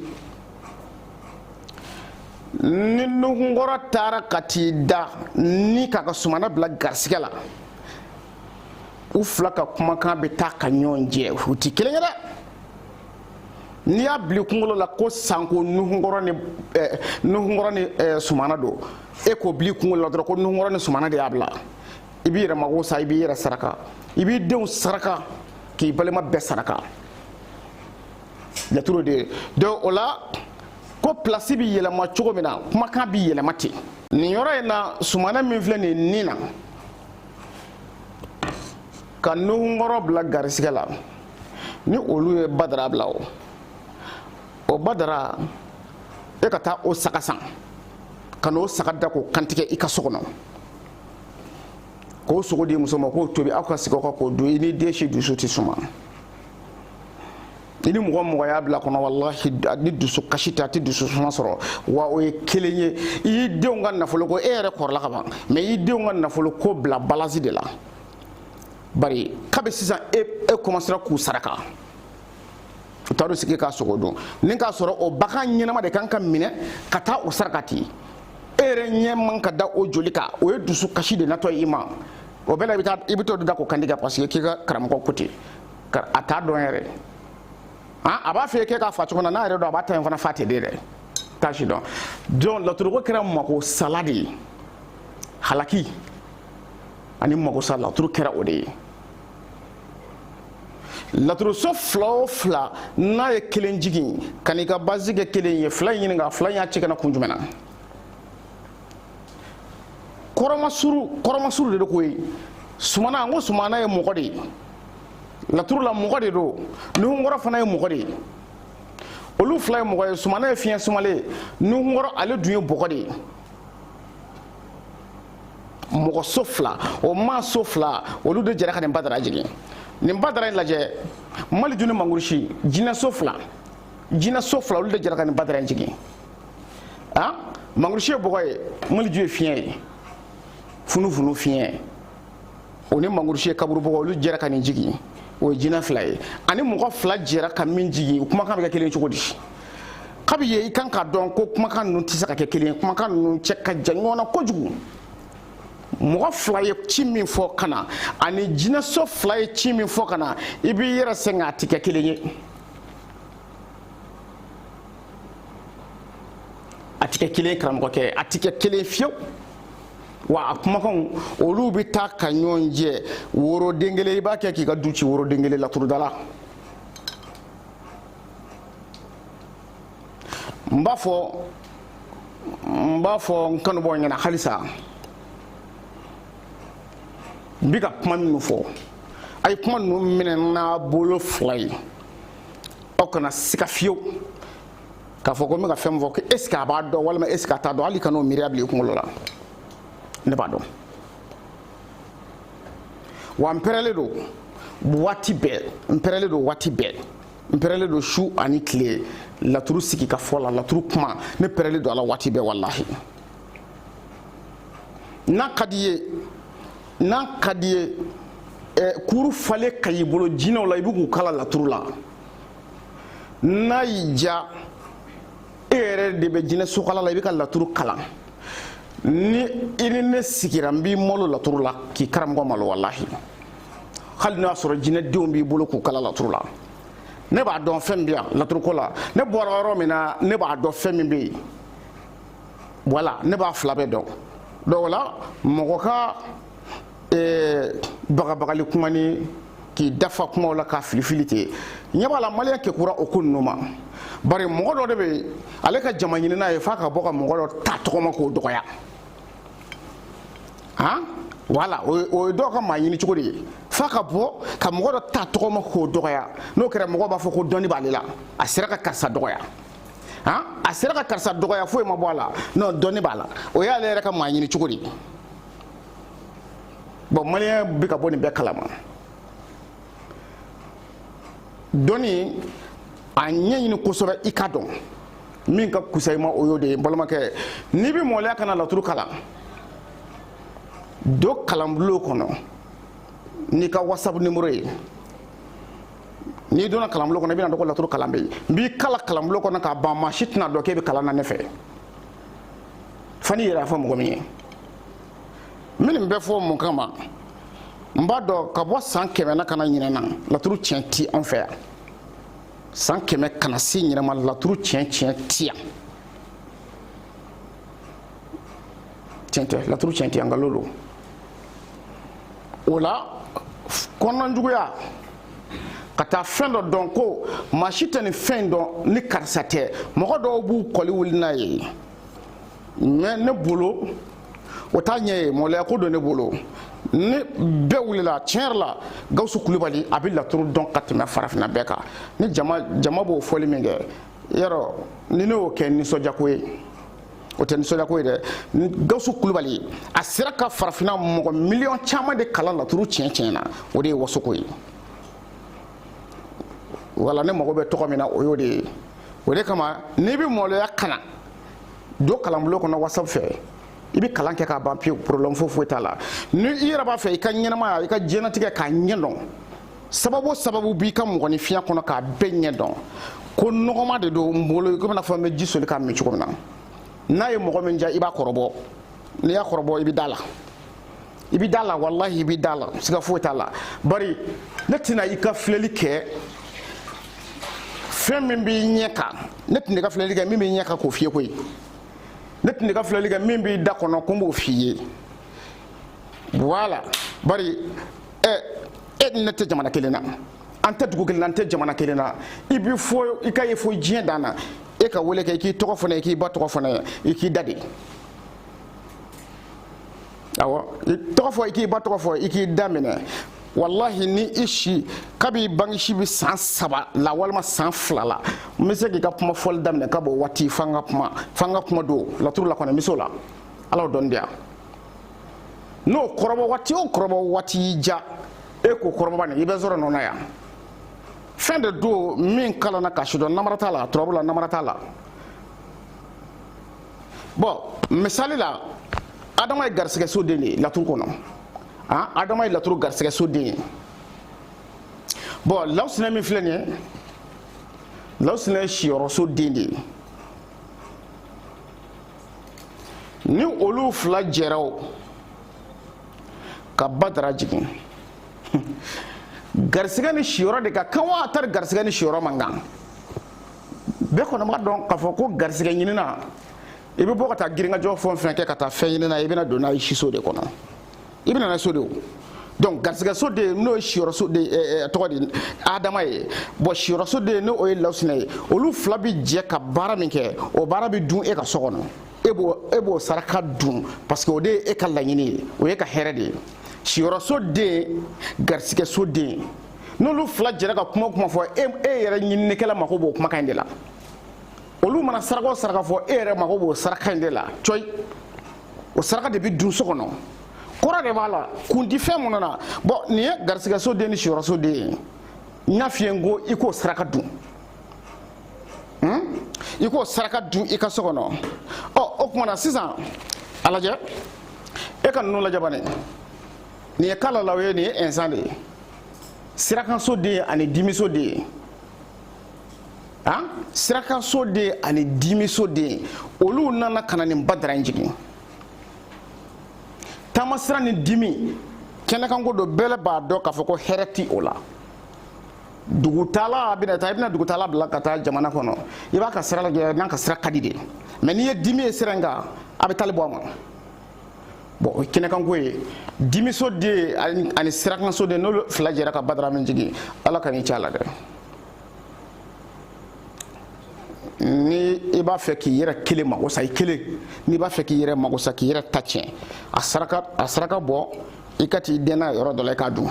Speaker 1: ni nuhunkɔrɔ taara ka t'i da ni ka sumana bila garisigɛ la u fila ka kumakan bɛ taa ka ɲɔgɔn jɛ u tɛ kelen ye dɛ n'i y'a bila kunkolo la ko sanko nuhunkɔrɔ ni sumana don e k'o bila kunkolo la dɔrɔn ko nuhunkɔrɔ ni sumana de y'a bila i b'i yɛrɛ mago sa i b'i yɛrɛ saraka i b'i denw saraka k'i balima bɛɛ saraka laturu de donc o la ko place bɛ yɛlɛma cogo min na kumakan bɛ yɛlɛma ten nin yɔrɔ in na sumana min filɛ nin nin na ka nuhunkɔrɔ bila garisigɛ la ni olu ye badara bila o badara e ka taa o saga san ka n'o saga da k'o kantigɛ i ka so kɔnɔ k'o sogo di muso ma k'o tobi aw ka sigi aw ka k'o dun i ni den si dusu tɛ suma i ni mɔgɔ y'a bila kɔnɔ walahi ni dusu kasi tɛ a tɛ dusu suma sɔrɔ wa o ye kelen ye i y'i denw ka nafolo ko e yɛrɛ kɔrɔla ka ban mais i y'i denw ka nafolo ko bila balasi de la bari kabi sisan e commencera k'u saraka u taar'u sigi k'a sogo dun ni k'a sɔrɔ o bagan ɲɛnama de kan ka minɛ ka taa o saraka ten e yɛrɛ ɲɛ man ka da o joli kan o ye dusu kasi de natɔ i ma o bɛɛ la i bɛ t'o da k'o kantigɛ parce que k'i ka karamɔgɔ ko ten a t'a dɔn yɛrɛ a b'a fɔ e k'e k'a fa cogo min na n'a yɛrɛ dɔn a b'a ta in fana fa ten de dɛ t'a si dɔn donc laturuko kɛra mako sala de ye halaki ani mako sa laturu kɛra o de ye laturuso fila o fila n'a ye kelen jigin ka n'i ka base kɛ kelen ye fila in ɲininka fila in y'a ci kana kun jumɛn na kɔrɔmasuru de do koyi sumana n ko sumana ye mɔgɔ de ye laturu la mɔgɔ de do nuhunkɔrɔ fana ye mɔgɔ de ye olu fila ye mɔgɔ ye sumana ye fiɲɛ sumalen nuhunkɔrɔ ale dun ye bɔgɔ de ye mɔgɔ so fila o maa so fila olu de jɛra ka nin badara jigin nin badara in lajɛ maliju ni mangurusi jinɛ so fila olu de jɛra ka nin badara in jigin mangurusi ye bɔgɔ ye maliju ye fiɲɛ ye funufunu fiɲɛ o ni mangurusi ye kaburu bɔgɔ olu jɛra ka nin jigin o ye jinɛ fila ye ani mɔgɔ fila jɛra ka min jigin o kumakan bɛ kɛ kelen cogo di kabi ye i kan k'a dɔn ko kumakan ninnu tɛ se ka kɛ kelen ye kumakan ninnu cɛ ka jan ɲɔgɔn na kojugu mɔgɔ fila ye ci min fɔ ka na ani jinɛso fila ye ci min fɔ ka na i b'i yɛrɛ sɛgɛn a tɛ kɛ kelen ye a tɛ kɛ kelen ye karamɔgɔkɛ a tɛ kɛ kelen fiyewu wa a kumakanw olu bɛ taa ka ɲɔgɔn jɛ woroden kelen i b'a kɛ k'i ka du ci woroden kelen laturudala n b'a fɔ n kanubɔ ɲɛna halisa n bɛ ka kuma minnu fɔ a ye kuma ninnu minɛ n'a bolo fila ye aw kana siga fiyewu k'a fɔ ko n bɛ ka fɛn min fɔ ko est ce que a b'a dɔn walima est ce que a t'a dɔn hali kan'o miiriya bila i kunkolo la ne b'a dɔn wa mpɛrɛlen don waati bɛɛ mpɛrɛlen don waati bɛɛ mpɛrɛlen don su ani tile laturu sigi ka fɔ la laturu kuma ne pɛrɛlen don a la waati bɛɛ wallahi n'a ka di ye kuru fale ka y'i bolo jinɛw la i bɛ k'u kala laturu la n'a y'i ja e yɛrɛ de bɛ jinɛ sokala la i bɛ ka laturu kalan ni i ni ne sigira n b'i malo laturu la k'i karamɔgɔ malo wallahi hali n'a sɔrɔ jinɛdenw b'i bolo k'u kala laturu la ne b'a dɔn fɛn min bɛ yan laturuko la ne bɔra yɔrɔ min na ne b'a dɔn fɛn min bɛ yen voilà ne b'a fila bɛɛ dɔn donc la mɔgɔ ka bagabagali kuma ni k'i dafa kumaw la k'a filifili ten ɲɛ b'a la maliyɛn kɛkura o ko ninnu ma bari mɔgɔ dɔ de bɛ yen ale ka jama ɲinina ye f'a ka bɔ ka mɔgɔ dɔ ta tɔgɔma k'o dɔgɔya han voilà o ye dɔw ka maa ɲini cogo de ye f'a ka bɔ ka mɔgɔ dɔ ta tɔgɔma k'o dɔgɔya n'o kɛra mɔgɔ b'a fɔ ko dɔnni b'ale la a sera ka karisa dɔgɔya han a sera ka karisa dɔgɔya foyi ma bɔ a la non dɔnni b'a la o y'ale yɛrɛ ka maa ɲini cogo de ye bon maliyɛn bɛ ka bɔ nin bɛɛ kalama dɔnni a ɲɛɲini kosɛbɛ i ka dɔn min ka kusa i ma o y'o de ye n balimakɛ n'i bɛ mɔlɛya kana laturu kalan do kalanbulon kɔnɔ n'i ka whatsapp numéro ye n'i donna kalanbulon kɔnɔ i bɛna dɔn ko laturu kalan bɛ yen n b'i kala kalanbulon kɔnɔ k'a ban maa si tɛna dɔn k'e bɛ kalan na ne fɛ fo n'i yɛrɛ y'a fɔ mɔgɔ min ye n bɛ nin bɛɛ fɔ mun kama n b'a dɔn ka bɔ san 100 na ka na ɲinɛ na laturu tiɲɛ ti an fɛ yan san 100 kana se ɲinɛ ma laturu tiɲɛ ti yan tiɲɛ tɛ laturu tiɲɛ ti yan nkalon don o la kɔnɔnajuguya ka taa fɛn dɔ dɔn ko maa si tɛ nin fɛn dɔn ni karisa tɛ mɔgɔ dɔw b'u kɔli wuli n'a ye mais ne bolo o t'a ɲɛ ye mɔlɛya ko don ne bolo ni bɛɛ wulila tiɲɛ yɛrɛ la Gawusu Kulibali a bɛ laturu dɔn ka tɛmɛ farafinna bɛɛ kan ni jama b'o fɔli min kɛ yarɔ ni ne y'o kɛ nisɔndiyako ye o tɛ nisɔndiyako ye dɛ Gawusu Kulibali a sera ka farafinna mɔgɔ miliyɔn caman de kalan laturu tiɲɛ na o de ye wasoko ye wala ne mago bɛ tɔgɔ min na o y'o de ye o de kama n'i bɛ mɔlɛya kalan don kalanbulon kɔnɔ whatsapp fɛ i bɛ kalan kɛ k'a ban pewu problème foyi t'a la ni i yɛrɛ b'a fɛ i ka ɲɛnamaya i ka diɲɛlatigɛ k'a ɲɛ dɔn sababu b'i ka mɔgɔninfinya kɔnɔ k'a bɛɛ ɲɛ dɔn ko nɔgɔma de don n bolo komi n'a fɔ n bɛ ji soli k'a min cogo min na n'a ye mɔgɔ min ja i b'a kɔrɔbɔ n'i y'a kɔrɔbɔ i bɛ da la wallahi i bɛ da la siga foyi t'a la bari ne tɛna i ka filɛli kɛ fɛn min b'i ɲɛ kan ne tɛna i ka filɛli kɛ min b'i ɲɛ kan k'o f'i ye koyi ne tɛna i ka filɛli kɛ min b'i da kɔnɔ ko n b'o f'i ye voilà bari e ni ne tɛ jamana kelen na an tɛ dugu kelen na an tɛ jamana kelen na i bɛ fɔ i ka ye fɔ diɲɛ dan na e ka wele kɛ i k'i tɔgɔ fɔ ne ye i k'i ba tɔgɔ fɔ ne ye i k'i da de awɔ i tɔgɔ fɔ i k'i ba tɔgɔ fɔ i k'i da minɛ wallahi ni i si kabi bange si bi san 3 la walima san 2 la n bɛ se k'i ka kuma fɔli daminɛ ka bɔ waati f'an ka kuma don laturu la kɔnɔ n bɛ se o la ala y'o dɔnni di yan n'o kɔrɔbɔ waati o kɔrɔbɔ waati y'i ja e k'o kɔrɔbɔ nin i bɛ sɔrɔ nɔ na yan fɛn de don min kalanna ka sidɔn namara t'a la turabu la namara t'a la bon misali la adama ye garisɛgɛ so den de ye laturu kɔnɔ adama ye laturu garisɛgɛ so den ye bon Lawusinɛ min filɛ nin ye Lawusinɛ ye siyɔrɔ so den de ye ni olu fila jɛra o ka Badara jigin garisɛgɛ ni siyɔrɔ de ka kan wa a tari garisɛgɛ ni siyɔrɔ man kan bɛɛ kɔni b'a dɔn k'a fɔ ko garisɛgɛ ɲinina i bɛ bɔ ka taa girinkajɔ fɛn o fɛn kɛ ka taa fɛn ɲinina i bɛna don n'a ye siso de kɔnɔ i bɛna n'a ye so de o donc garisɛgɛ so de n'o ye siyɔrɔ so de tɔgɔ de Adama ye bon siyɔrɔ so de n'o ye Lawusinɛ ye olu fila bɛ jɛ ka baara min kɛ o baara bɛ dun e ka so kɔnɔ e b'o saraka dun parce que o de ye e ka laɲini ye o ye ka hɛrɛ de ye siyɔrɔ so den garisɛgɛ so den n'olu fila jɛra ka kuma fɔ e yɛrɛ ɲininikɛla mako b'o kumakan in de la olu mana saraka o saraka fɔ e yɛrɛ mako b'o saraka in de la coyi o saraka de bi dun so kɔnɔ kɔrɔ de b'a la kun di fɛn mun na bon nin ye garisɛgɛso den ni siyɔrɔso den ye n y'a f'i ye n ko i k'o saraka dun i k'o saraka dun i ka so kɔnɔ o tuma na sisan a lajɛ e ka ninnu lajɛ bani nin ye kalalaw ye nin ye ɛnsan de ye sirakanso den ani dimiso den sirakanso den ani dimiso den olu nana ka na nin badara in jigin tamasira ni dimi kɛnɛkanko dɔ bɛɛ b'a dɔn k'a fɔ ko hɛrɛ ti o la dugutala bɛna taa i bɛna dugutala bila ka taa jamana kɔnɔ i b'a ka sira lajɛ n'a ka sira ka di de mais n'i ye dimi ye sira in kan a bɛ tali bɔ a ma bon o kɛnɛkanko ye dimiso den ani sirakanso den n'olu fila jɛra ka badara min jigin ala ka n'i cɛ a la dɛ ni i b'a fɛ k'i yɛrɛ kelen mago sa i kelen n'i b'a fɛ k'i yɛrɛ mago sa k'i yɛrɛ ta tiɲɛ a saraka bɔ i ka t'i den n'a yɔrɔ dɔ la i k'a dun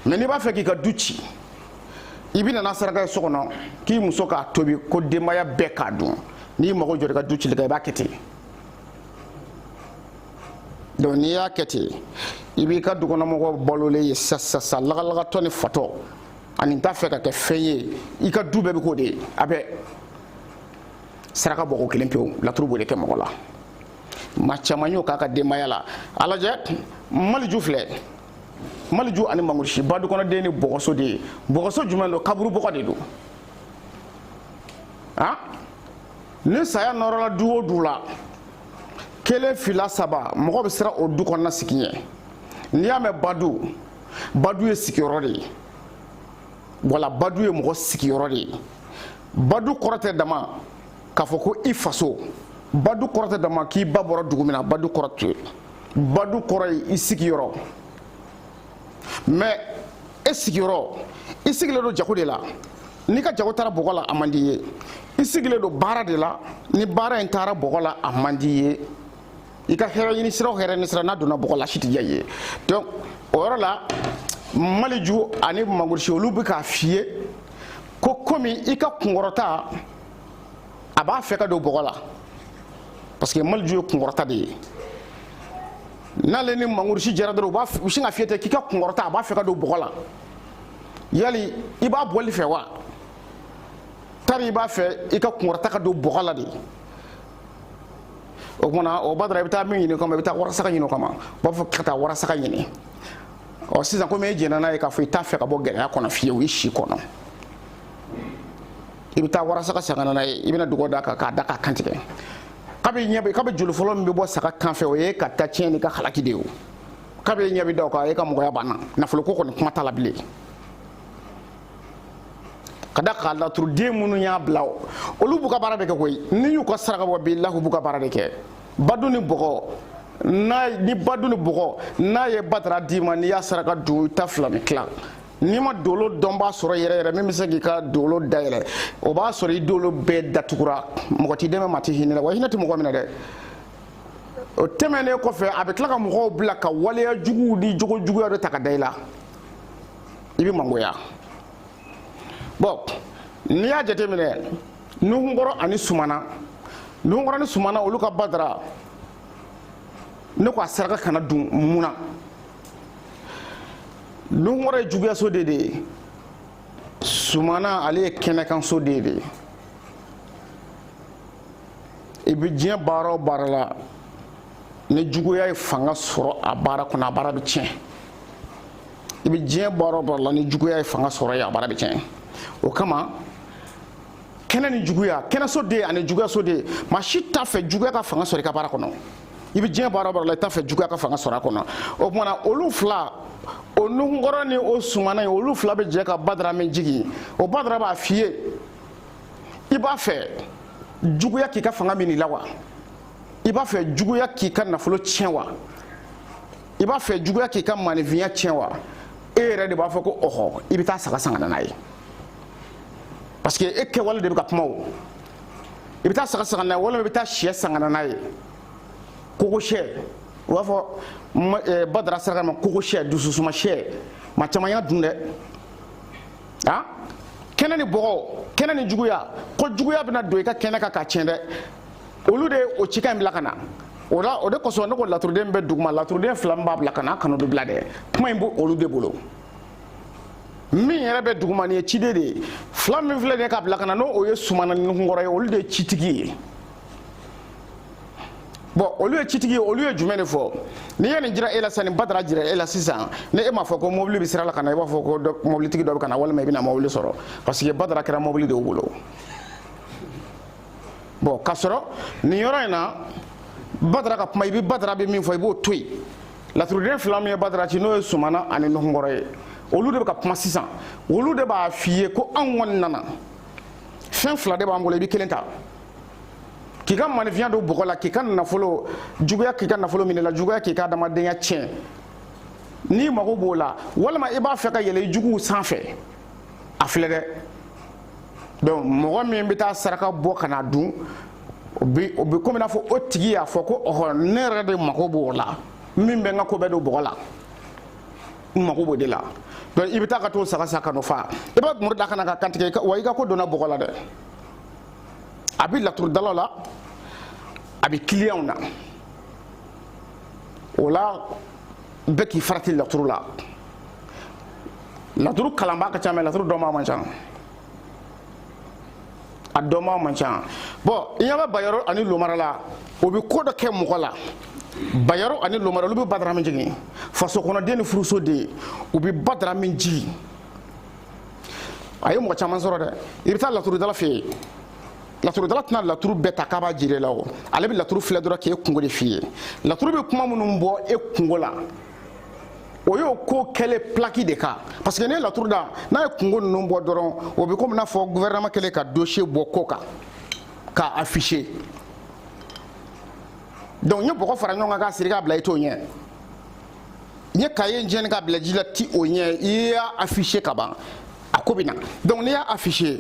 Speaker 1: mais n'i b'a fɛ k'i ka du ci i bɛ nana saraka ye so kɔnɔ k'i muso k'a tobi ko denbaya bɛɛ k'a dun n'i mago jɔra i ka du cili kan i b'a kɛ ten donc n'i y'a kɛ ten i b'i ka dukɔnɔmɔgɔw balolen ye sa lagalagatɔ ni fatɔ ani t'a fɛ ka kɛ fɛn ye i ka du bɛɛ bɛ k'o de ye a bɛɛ saraka bɔko kelen pewu laturu b'o de kɛ mɔgɔ la maa caman y'o k'a ka denbaya la a lajɛ maliju filɛ maliju ani mangurusi badukɔnɔden ni bɔgɔso de ye bɔgɔso jumɛn don kaburu bɔgɔ de don ni saya nɔrɔla du o du la kelen fila saba mɔgɔ bɛ siran o du kɔnɔna sigi ɲɛ n'i y'a mɛn badu ye sigiyɔrɔ de ye wala badu ye mɔgɔ sigiyɔrɔ de ye badu kɔrɔ tɛ dama k'a fɔ ko i faso badu kɔrɔ tɛ dama k'i ba bɔra dugu min na badu kɔrɔ tɛ badu kɔrɔ ye i sigiyɔrɔ mais e sigiyɔrɔ i sigilen don jago de la n'i ka jago taara bɔgɔ la a man di ye i sigilen don baara de la ni baara in taara bɔgɔ la a man di ye i ka hɛrɛ ɲini sira o hɛrɛ ɲini sira n'a donna bɔgɔ la si tɛ diya i ye donc o yɔrɔ la maliju ani mangurusi olu bɛ k'a f'i ye ko komi i ka kunkɔrɔta a b'a fɛ ka don bɔgɔ la parce que maliju ye kunkɔrɔta de ye n'ale ni mangurusi jɛra dɔrɔn u sin ka f'i ye ten k'i ka kunkɔrɔta a b'a fɛ ka don bɔgɔ la yali i b'a bɔli fɛ wa tari i b'a fɛ i ka kunkɔrɔta ka don bɔgɔ la de o kumana o badara i bɛ taa min ɲini o kama i bɛ taa warasaga ɲini o kama u b'a fɔ ka taa warasaga ɲini sisan komi e jɛnna n'a ye k'a fɔ i t'a fɛ ka bɔ gɛlɛya kɔnɔ fiyewu i si kɔnɔ i bɛ taa warasaga san ka na n'a ye i bɛna dugɔ d'a kan k'a da k'a kantigɛ kabi joli fɔlɔ min bɛ bɔ saga kan fɛ o ye ka taa tiɲɛ ni ka halaki de ye o kabi ɲɛ bɛ da o kan e ka mɔgɔya banna nafolo ko kɔni kuma t'a la bilen ka da k'a laturu den minnu y'a bila olu b'u ka baara de kɛ koyi ni y'u ka saraka bɔ bilahi b'u ka baara de kɛ badu ni bɔgɔ ni badu ni bɔgɔ n'a ye badara d'i ma n'i y'a saraka dun i ta fila ni tila n'i ma dolo dɔn b'a sɔrɔ yɛrɛ yɛrɛ min bɛ se k'i ka dolo dayɛlɛ o b'a sɔrɔ i dolo bɛɛ datugura mɔgɔ t'i dɛmɛ maa t'i hinɛ la wa hinɛ tɛ mɔgɔ minɛ dɛ o tɛmɛnen kɔfɛ a bɛ tila ka mɔgɔw bila ka waleya juguw ni jogo juguya dɔ ta ka da i la i bɛ mangoya bon n'i y'a jateminɛ nuhunkɔrɔ ani sumana nuhunkɔrɔ ni sumana olu ka badara ne ko a saraka kana dun mun na nuhunkɔrɔ ye juguyaso de ye sumana ale ye kɛnɛkanso de ye i bɛ diɲɛ baara o baara la ni juguya ye fanga sɔrɔ a baara kɔnɔ a baara bɛ tiɲɛ i bɛ diɲɛ baara o baara la ni juguya ye fanga sɔrɔ yen a baara bɛ tiɲɛ o kama kɛnɛ ni juguya kɛnɛso de ani juguyaso de maa si t'a fɛ juguya ka fanga sɔrɔ i ka baara kɔnɔ i bɛ diɲɛ baara o baara la i t'a fɛ juguya ka fanga sɔrɔ a kɔnɔ o kumana olu fila o nuhunkɔrɔ ni o sumana in olu fila bɛ jɛ ka badara min jigin o badara b'a f'i ye i b'a fɛ juguya k'i ka fanga minɛ i la wa i b'a fɛ juguya k'i ka nafolo tiɲɛ wa i b'a fɛ juguya k'i ka maanifinya tiɲɛ wa e yɛrɛ de b'a fɔ ko ɔhɔ i bɛ taa saga san ka na n'a ye parce que e kɛwale de bɛ ka kuma o i bɛ taa saga san ka na n'a ye walima i bɛ taa sɛ san ka na n'a ye kogo sɛ u b'a fɔ badara saraka ma kogo sɛ dususuma sɛ maa caman y'a dun dɛ kɛnɛ ni bɔgɔ kɛnɛ ni juguya ko juguya bɛna don i ka kɛnɛ kan k'a tiɲɛ dɛ olu de ye o cikan in bila ka na o de kosɔn ne ko laturuden bɛ duguma laturuden fila min b'a bila ka n'a kanu de bila dɛ kuma in b'o olu de bolo min yɛrɛ bɛ duguma nin ye ciden de ye fila min filɛ nin ye k'a bila ka na n'o o ye Sumana Nuhunkɔrɔ ye olu de ye citigi ye bon olu ye citigi ye olu ye jumɛn de fɔ n'i ye nin jira e la sisan nin Badara jira e la sisan ni e m'a fɔ ko mobili bɛ sira la ka na i b'a fɔ ko mobilitigi dɔ bɛ ka na walima i bɛna mobili sɔrɔ parce que Badara kɛra mobili de y'u bolo bon k'a sɔrɔ nin yɔrɔ in na Badara ka kuma i bɛ Badara bɛ min fɔ i b'o to yen laturuden fila min ye Badara ci n'o ye Sumana ani Nuhunkɔrɔ ye olu de bɛ ka kuma sisan olu de b'a f'i ye ko anw kɔni nana fɛn fila de b'an bolo i bɛ kelen ta k'i ka maninfinya don bɔgɔ la k'i ka nafolo juguya k'i ka nafolo minɛ la juguya k'i ka adamadenya tiɲɛ n'i mago b'o la walima i b'a fɛ ka yɛlɛ i juguw sanfɛ a filɛ dɛ donc mɔgɔ min bɛ taa saraka bɔ ka na dun o bɛ komi i n'a fɔ o tigi y'a fɔ ko ɔhɔ ne yɛrɛ de mago b'o la min bɛ n ka ko bɛɛ don bɔgɔ la n mago b'o de la donc i bɛ taa ka t'o saga sa ka n'o fa i b'a muru da ka na ka kantigɛ wa i ka ko donna bɔgɔ la dɛ a bɛ laturudalaw la a bɛ kiliyanw na o la bɛɛ k'i farati laturu la laturu kalanbaa ka ca mɛ laturu dɔnbaa man ca a dɔnbaa man ca bon i ɲɛ bɛ Bayero ani Lomara la o bɛ ko dɔ kɛ mɔgɔ la Bayero ani Lomara olu bɛ Badara min jigin faso kɔnɔden ni furusoden u bɛ Badara min jigin a ye mɔgɔ caman sɔrɔ dɛ i bɛ taa laturudala fɛ yen laturudala tɛna laturu bɛɛ ta k'a b'a jira i la o ale bɛ laturu filɛ dɔrɔn k'e kungo de f'i ye laturu bɛ kuma minnu bɔ e kungo la o y'o ko kɛlen plaki de kan parce que ne ye laturu da n'a ye kungo ninnu bɔ dɔrɔn o bɛ komi n'a fɔ gouvernement kɛlen ka dossier bɔ ko kan k'a afficher donc n ye bɔgɔ fara ɲɔgɔn kan k'a siri k'a bila i t'o ɲɛ n ye kaye jɛni k'a bila ji la ti o ɲɛ i y'a afficher ka ban a ko bɛ na donc n'i y'a afficher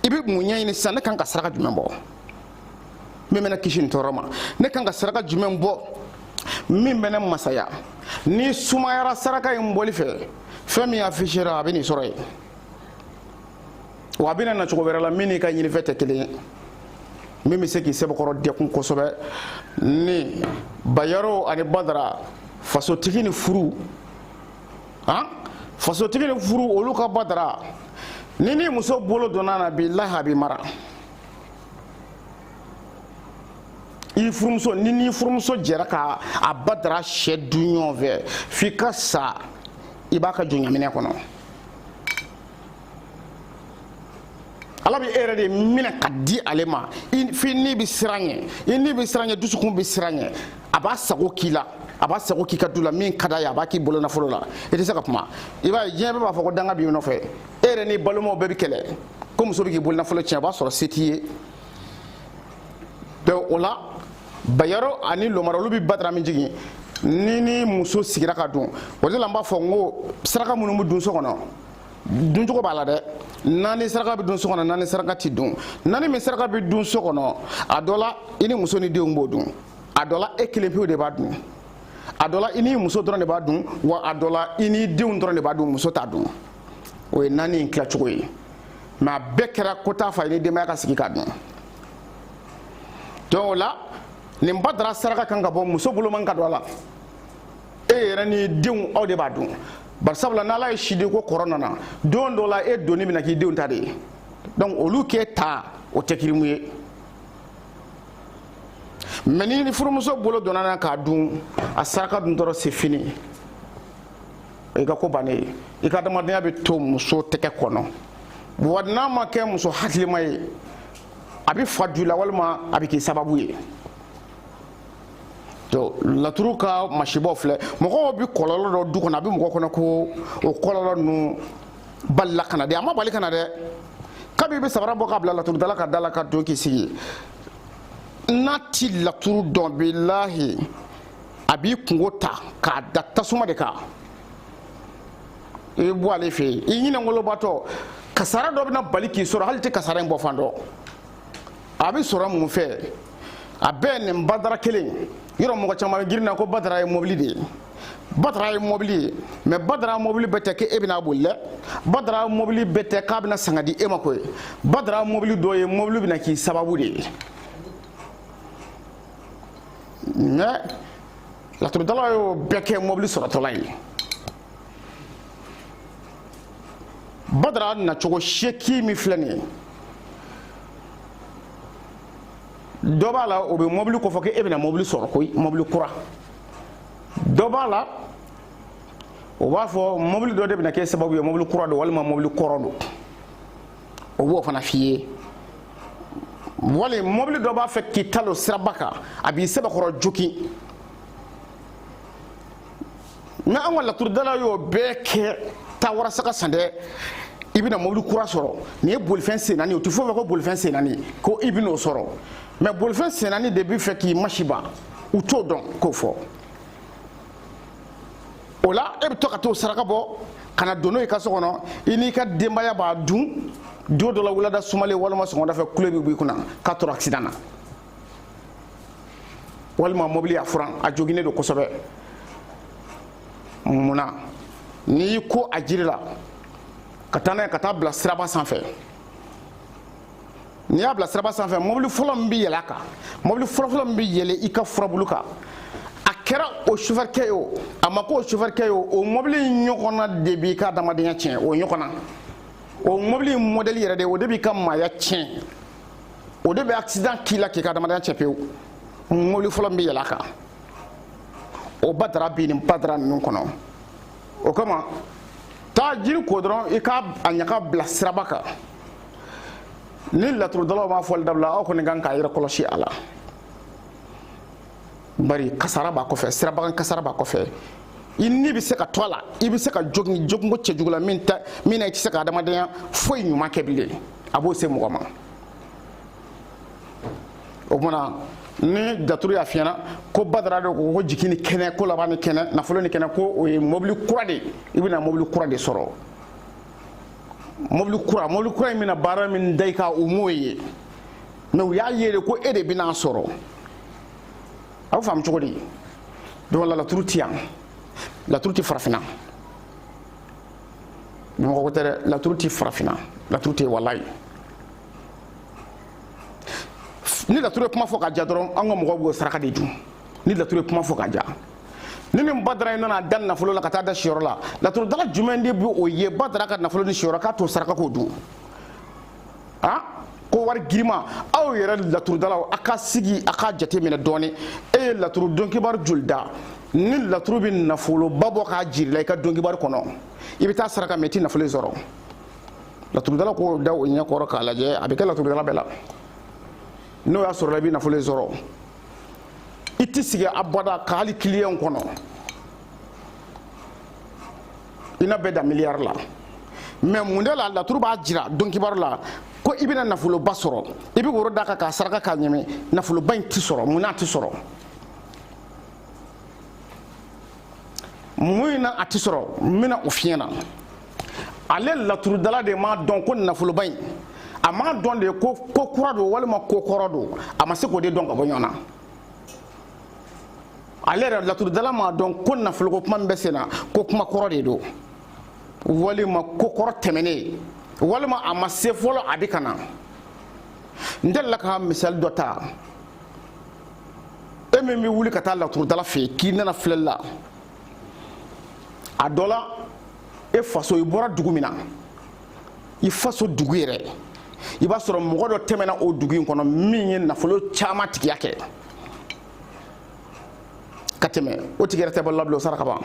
Speaker 1: i bɛ mun ɲɛɲini sisan ne kan ka saraka jumɛn bɔ min bɛ ne kisi nin tɔɔrɔ ma ne kan ka saraka jumɛn bɔ min bɛ ne masaya ni sumayara saraka in bɔli fɛ fɛn min affichera a bɛ nin sɔrɔ yen wa a bɛna na cogo wɛrɛ la min n'i ka ɲinifɛn tɛ kelen ye min bɛ se k'i sɛbɛkɔrɔ dekun kosɛbɛ ni Bayero ani Badara fasotigi ni furu fasotigi ni furu olu ka Badara ni muso bolo donna na billahi a b'i mara i furumuso ni furumuso jɛra ka a Badara sɛ dun ɲɔgɔn fɛ f'i ka sa i b'a ka jɔnyaminɛ kɔnɔ Ala bɛ e yɛrɛ de minɛ ka di ale ma f'i ni bɛ siran ɲɛ i ni bɛ siran ɲɛ dusukun bɛ siran ɲɛ a b'a sago k'i la a b'a sago k'i ka du la min ka d'a ye a b'a k'i bolo nafolo la i tɛ se ka kuma i b'a ye diɲɛ bɛɛ b'a fɔ ko danga b'i nɔfɛ e yɛrɛ ni balimaw bɛɛ bɛ kɛlɛ ko muso bɛ k'i bolo nafolo tiɲɛ a b'a sɔrɔ se t'i ye donc o la Bayero ani Lomara olu bɛ Badara min jigin ni muso sigira ka dun o de la n b'a fɔ n ko saraka minnu bɛ dun so kɔnɔ duncogo b'a la dɛ naani saraka bɛ dun so kɔnɔ naani saraka tɛ dun naani min saraka bɛ dun so kɔnɔ a dɔ la i ni muso ni denw b'o dun a dɔ la e kelen pewu de b'a dun a dɔ la i ni muso dɔrɔn de b'a dun wa a dɔ la i ni denw dɔrɔn de b'a dun muso t'a dun o ye naani in tilacogo ye mais a bɛɛ kɛra ko t'a fa ye ni denbaya ka sigi k'a dun donc o la nin Badara saraka kan ka bɔ muso bolo man ka don a la e yɛrɛ ni denw aw de b'a dun bari sabula n'Ala ye siden ko kɔrɔ nana don dɔ la e doni bɛna k'i denw ta de ye donc olu k'e ta o tɛ kirimu ye mais ni furumuso bolo donna na k'a dun a saraka dun dɔrɔn c'est fini i ka ko bannen i ka adamadenya bɛ to muso tɛgɛ kɔnɔ wa n'a ma kɛ muso hakilima ye a bɛ fa du la walima a bɛ k'i sababu ye donc laturu ka masibaw filɛ mɔgɔw bɛ kɔlɔlɔ dɔ du kɔnɔ a bɛ mɔgɔ kɔnɔ ko o kɔlɔlɔ ninnu balila ka na dɛ a ma bali ka na dɛ kabi i bɛ sabara bɔ k'a bila laturudala ka da la ka don k'i sigi n'a ti laturu dɔn bilahi a b'i kungo ta k'a da tasuma de kan i bɛ bɔ ale fɛ yen i ɲinɛnkolobatɔ kasara dɔ bɛna bali k'i sɔrɔ hali tɛ kasara in bɔ fan dɔ a bɛ sɔrɔ mun fɛ a bɛɛ nin Badara kelen yɔrɔ mɔgɔ caman bɛ girin na ko Badara ye mobili de ye Badara ye mobili ye mais Badara mobili bɛɛ tɛ k'e bɛna boli dɛ Badara mobili bɛɛ tɛ k'a bɛna sanga di e ma koyi Badara mobili dɔ ye mobili bɛna k'i sababu de ye mais laturudala yo bɛɛ kɛ mobili sɔrɔtɔla ye Badara na cogo seki min filɛ nin ye dɔ b'a la o bɛ mobili ko fɔ k'e bɛna mobili sɔrɔ koyi mobili kura dɔ b'a la o b'a fɔ mobili dɔ de bɛna kɛ sababu ye mobili kura don walima mobili kɔrɔ don o b'o fana f'i ye wali mobili dɔ b'a fɛ k'i ta don siraba kan a b'i sɛbɛkɔrɔ joki mais an ka laturudala y'o bɛɛ kɛ taa walasa ka san dɛ i bɛna mobili kura sɔrɔ nin ye bolifɛn sen naani o tɛ fɔ ko bolifɛn sen naani ko i bɛn'o sɔrɔ mais bolifɛn sen naani de b'i fɛ k'i masiba u t'o dɔn k'o fɔ o la e bɛ to ka t'o saraka bɔ ka na don n'o ye i ka so kɔnɔ i n'i ka denbaya b'a dun don dɔ la wulada sumalen walima sɔgɔmada fɛ kule bɛ bɔ i kunna k'a tora accident na walima mobili y'a furan a joginnen don kosɛbɛ munna n'i y'i ko a jiri la ka taa n'a ye ka taa bila siraba sanfɛ n'i y'a bila siraba sanfɛ mobili fɔlɔ min bɛ yɛlɛ a kan mobili fɔlɔ min bɛ yɛlɛ i ka furabulu kan a kɛra o chauffeur ye o a ma ko o chauffeur ye o mobili ɲɔgɔnna de b'i ka adamadenya tiɲɛ o ɲɔgɔnna o mobili modèle yɛrɛ de o de b'i ka maaya tiɲɛ o de bɛ accident k'i la k'i ka adamadenya tiɲɛ pewu mobili fɔlɔ min bɛ yɛlɛ a kan o Badara bɛ nin Badara ninnu kɔnɔ o kama taa jiri ko dɔrɔn i ka a ɲaga bila siraba kan ni laturudalaw b'a fɔli dabila aw kɔni kan k'a yɛrɛ kɔlɔsi a la bari kasara b'a kɔfɛ sirabakan kasara b'a kɔfɛ i ni bɛ se ka to a la i bɛ se ka joginko cɛjugu la min na i tɛ se ka adamadenya foyi ɲuman kɛ bilen a b'o se mɔgɔ ma o kumana ni daturu y'a fiyana ko Badara de ko jigi ni kɛnɛ ko laban ni kɛnɛ nafolo ni kɛnɛ ko o ye mobili kura de i bɛna mobili kura de sɔrɔ mobili kura in bɛna baara min da i kan o m'o ye mais u y'a ye de ko e de bɛna sɔrɔ a bɛ faamu cogo di donc laturu ti yan laturu ti farafinna mɔgɔ ko tɛ dɛ laturu ti farafinna laturu ti walayi ni laturu ye kuma fɔ ka ja dɔrɔn an ka mɔgɔw b'o saraka de dun ni laturu ye kuma fɔ ka ja ni nin Badara in nana da nafolo la ka taa da siyɔrɔ la laturudala jumɛn de b'o ye Badara ka nafolo ni siyɔrɔ k'a t'o saraka k'o dun ko wari girima aw yɛrɛ laturudalaw a ka sigi a ka jate minɛ dɔɔni e ye laturu dɔnkibaru joli da ni laturu bɛ nafoloba bɔ k'a jiri la i ka dɔnkibaru kɔnɔ i bɛ taa saraka mɛ i tɛ nafolo in sɔrɔ laturudala k'o da o ɲɛ kɔrɔ k'a lajɛ a bɛ kɛ laturudala bɛɛ la n'o y'a sɔrɔ i bɛ nafolo in sɔrɔ i tɛ sigi abada ka hali client kɔnɔ i na bɛɛ da miliyari la mais mun de la laturu b'a jira dɔnkibaru la ko i bɛna nafoloba sɔrɔ i bɛ woro d'a kan k'a saraka k'a ɲɛmɛ nafoloba in tɛ sɔrɔ mun n'a tɛ sɔrɔ mun in na a tɛ sɔrɔ n bɛna o f'i ɲɛna ale laturudala de m'a dɔn ko nafoloba in a m'a dɔn de ko kura don walima ko kɔrɔ don a ma se k'o de dɔn ka bɔ ɲɔgɔn na ale yɛrɛ laturudala m'a dɔn ko nafoloko kuma min bɛ sen na ko kuma kɔrɔ de don walima ko kɔrɔ tɛmɛnen walima a ma se fɔlɔ a bɛ ka na n delila ka misali dɔ ta e min bɛ wuli ka taa laturudala fɛ yen k'i nana filɛli la a dɔ la e faso i bɔra dugu min na i faso dugu yɛrɛ i b'a sɔrɔ mɔgɔ dɔ tɛmɛna o dugu in kɔnɔ min ye nafolo caman tigiya kɛ ka tɛmɛ o tigi yɛrɛ tɛ balo la bilen o saraka ban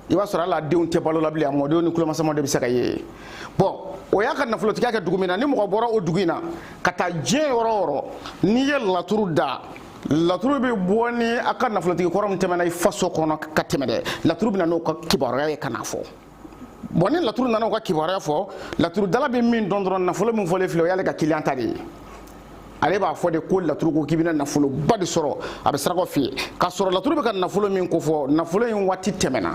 Speaker 1: i b'a sɔrɔ hali a denw tɛ balo la bilen a mɔdenw ni kulomasamaw de bɛ se ka ye bon o y'a ka nafolotigiya kɛ dugu min na ni mɔgɔ bɔra o dugu in na ka taa diɲɛ yɔrɔ o yɔrɔ n'i ye laturu da laturu bɛ bɔ ni a ka nafolotigi kɔrɔ min tɛmɛna i faso kɔnɔ ka tɛmɛ dɛ laturu bɛ na n'o ka kibaruya ye ka n'a fɔ bon ni laturu nana o ka kibaruya fɔ laturudala bɛ min dɔn dɔrɔn nafolo min fɔlen filɛ o y'ale ka kiliyan ta de ye ale b'a fɔ de ko laturu ko k'i bɛna nafoloba de sɔrɔ a bɛ sarakaw f'i ye k'a sɔrɔ laturu bɛ ka nafolo min ko fɔ nafolo in waati tɛmɛna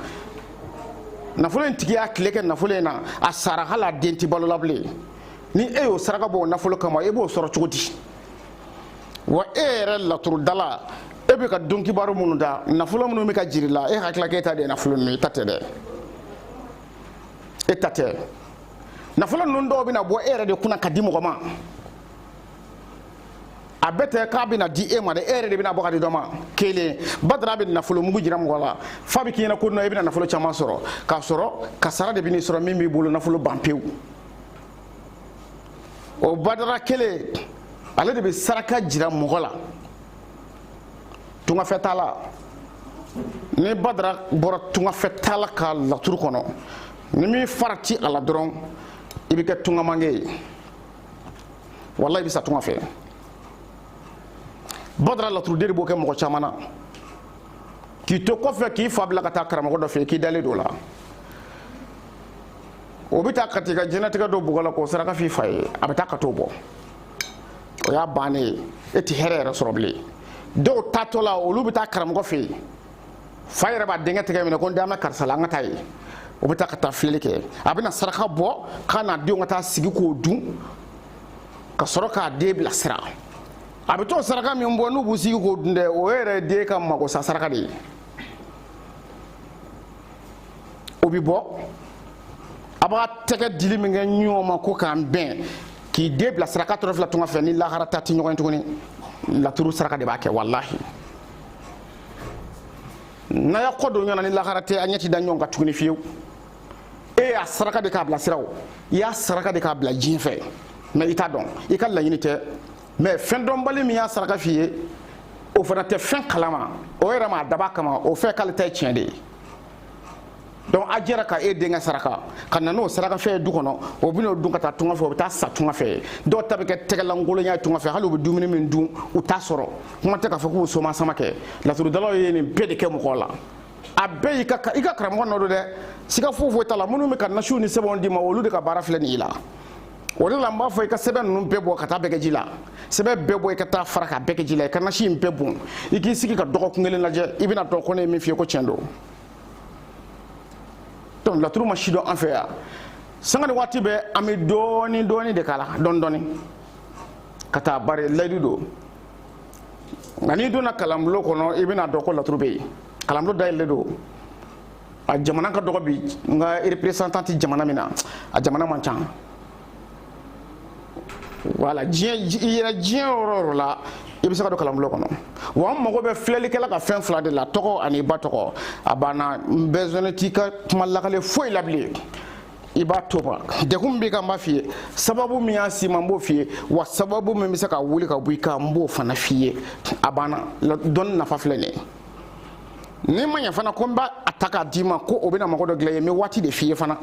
Speaker 1: nafolo in tigi y'a tile kɛ nafolo in na a sara hali a den tɛ balo la bilen ni e y'o saraka bɔ o nafolo kama e b'o sɔrɔ cogo di wa e yɛrɛ laturudala e bɛ ka dɔnkibaru minnu da nafolo minnu bɛ ka jiri la e hakilila k'e ta de ye nafolo ninnu ye i ta tɛ dɛ e ta tɛ nafolo ninnu dɔw bɛ na bɔ e yɛrɛ de kunna ka di mɔgɔ ma a bɛtɛ k'a bɛna di e ma dɛ e yɛrɛ de bɛna bɔ ka di dɔ ma kelen badara bɛ nafolo mugu jira mɔgɔ la fa bɛ k'i ɲɛna ko e bɛna nafolo caman sɔrɔ k'a sɔrɔ kasara de bɛ n'i sɔrɔ min b'i bolo nafolo ban pewu o badara kelen ale de bɛ saraka jira mɔgɔ la tungafɛ t'a la ni badara bɔra tungafɛ t'a la ka laturu kɔnɔ ni min farati a la dɔrɔn i bɛ kɛ tungamange ye walahi i bɛ sa tunga fɛ badara laturu de b'o kɛ mɔgɔ caman na k'i to kɔfɛ k'i fa bila ka taa karamɔgɔ dɔ fɛ k'i dalen don la o bɛ taa ka t'i ka jɛnatigɛ dɔ bugɔ la k'o saraka f'i fa ye a bɛ taa ka t'o bɔ o y'a bannen ye e tɛ hɛrɛ yɛrɛ sɔrɔ bilen dɔw taatɔ la olu bɛ taa karamɔgɔ fɛ yen fa yɛrɛ b'a denkɛ tigɛ minɛ ko n den bɛ karisa la an ka taa yen o bɛ taa ka taa filɛli kɛ a bɛna saraka bɔ k'a n'a denw ka taa sigi k'o dun ka sɔrɔ k'a den bilasira a bɛ t'o saraka min bɔ n'u b'u sigi k'o dun dɛ o yɛrɛ den ka mago sa saraka de ye o bɛ bɔ a b'a tɛgɛ dili min kɛ ɲɔgɔn ma ko k'an bɛn k'i den bilasira k'a tɔrɔ fila tunga fɛ ni lahara ta tɛ ɲɔgɔn ye tuguni laturu saraka de b'a kɛ walahi n'a y'a kɔ don ɲɔgɔn na ni lahara tɛ a ɲɛ ti da ɲɔgɔn kan tuguni fiyewu e y'a saraka de k'a bilasira o i y'a saraka de k'a bila diɲɛ fɛ mɛ i t'a dɔn i ka laɲini tɛ mɛ fɛn dɔnbali min y'a saraka f'i ye o fana tɛ fɛn kalama o yɛrɛ m'a dab'a kama o fɛn k'ale ta ye tiɲɛ de ye donc a jɛra ka e denkɛ saraka ka na n'o saraka fɛn ye du kɔnɔ o bɛ n'o dun ka taa tunga fɛ o bɛ taa sa tunga fɛ dɔw ta bɛ kɛ tɛgɛlankolonya ye tunga fɛ hali u bɛ dumuni min dun u t'a sɔrɔ kuma tɛ k'a fɔ k'u soma sama kɛ laturudalaw ye nin bɛɛ de kɛ mɔgɔw la a bɛɛ i ka karamɔgɔ nɔ don dɛ siga foyi foyi t'a la minnu bɛ ka nasiw ni sɛbɛnw d'i ma olu de ka baara filɛ nin ye i la o de la n b'a fɔ i ka sɛbɛn ninnu bɛɛ bɔ ka taa bɛɛ kɛ ji la sɛbɛn bɛɛ bɔ i ka taa fara k'a bɛɛ kɛ ji la i ka nasi in bɛɛ bon i k'i sigi ka dɔgɔkun kelen lajɛ i bɛna dɔn ko ne ye min f'i ye ko tiɲɛ don donc laturu ma si dɔn an fɛ yan sanga ni waati bɛɛ an bɛ dɔɔni dɔɔni de k'a la dɔɔni dɔɔni ka taa bari layidu don nka n'i donna kalanbulon kɔnɔ i bɛna dɔn ko laturu bɛ yen kalanbulon dayɛlɛlen don a jamana ka dɔgɔ bi n ka représentant ti jamana min na a jamana man ca wala diɲɛ i yɛrɛ diɲɛ yɔrɔ o yɔrɔ la i bɛ se ka don kalanbulon kɔnɔ wa an mago bɛ filɛlikɛla ka fɛn fila de la tɔgɔ ani ba tɔgɔ a banna n bɛɛ t'i ka kuma lakale foyi la bilen i b'a to ba dekun b'i kan n b'a f'i ye sababu min y'a si ma n b'o f'i ye wa sababu min bɛ se ka wuli ka bɔ i kan n b'o fana f'i ye a banna dɔnni nafa filɛ nin ye n'i ma ɲɛ fana ko n b'a ta k'a d'i ma ko o bɛna mago dɔ dilan i ye n bɛ waati de f'i ye fana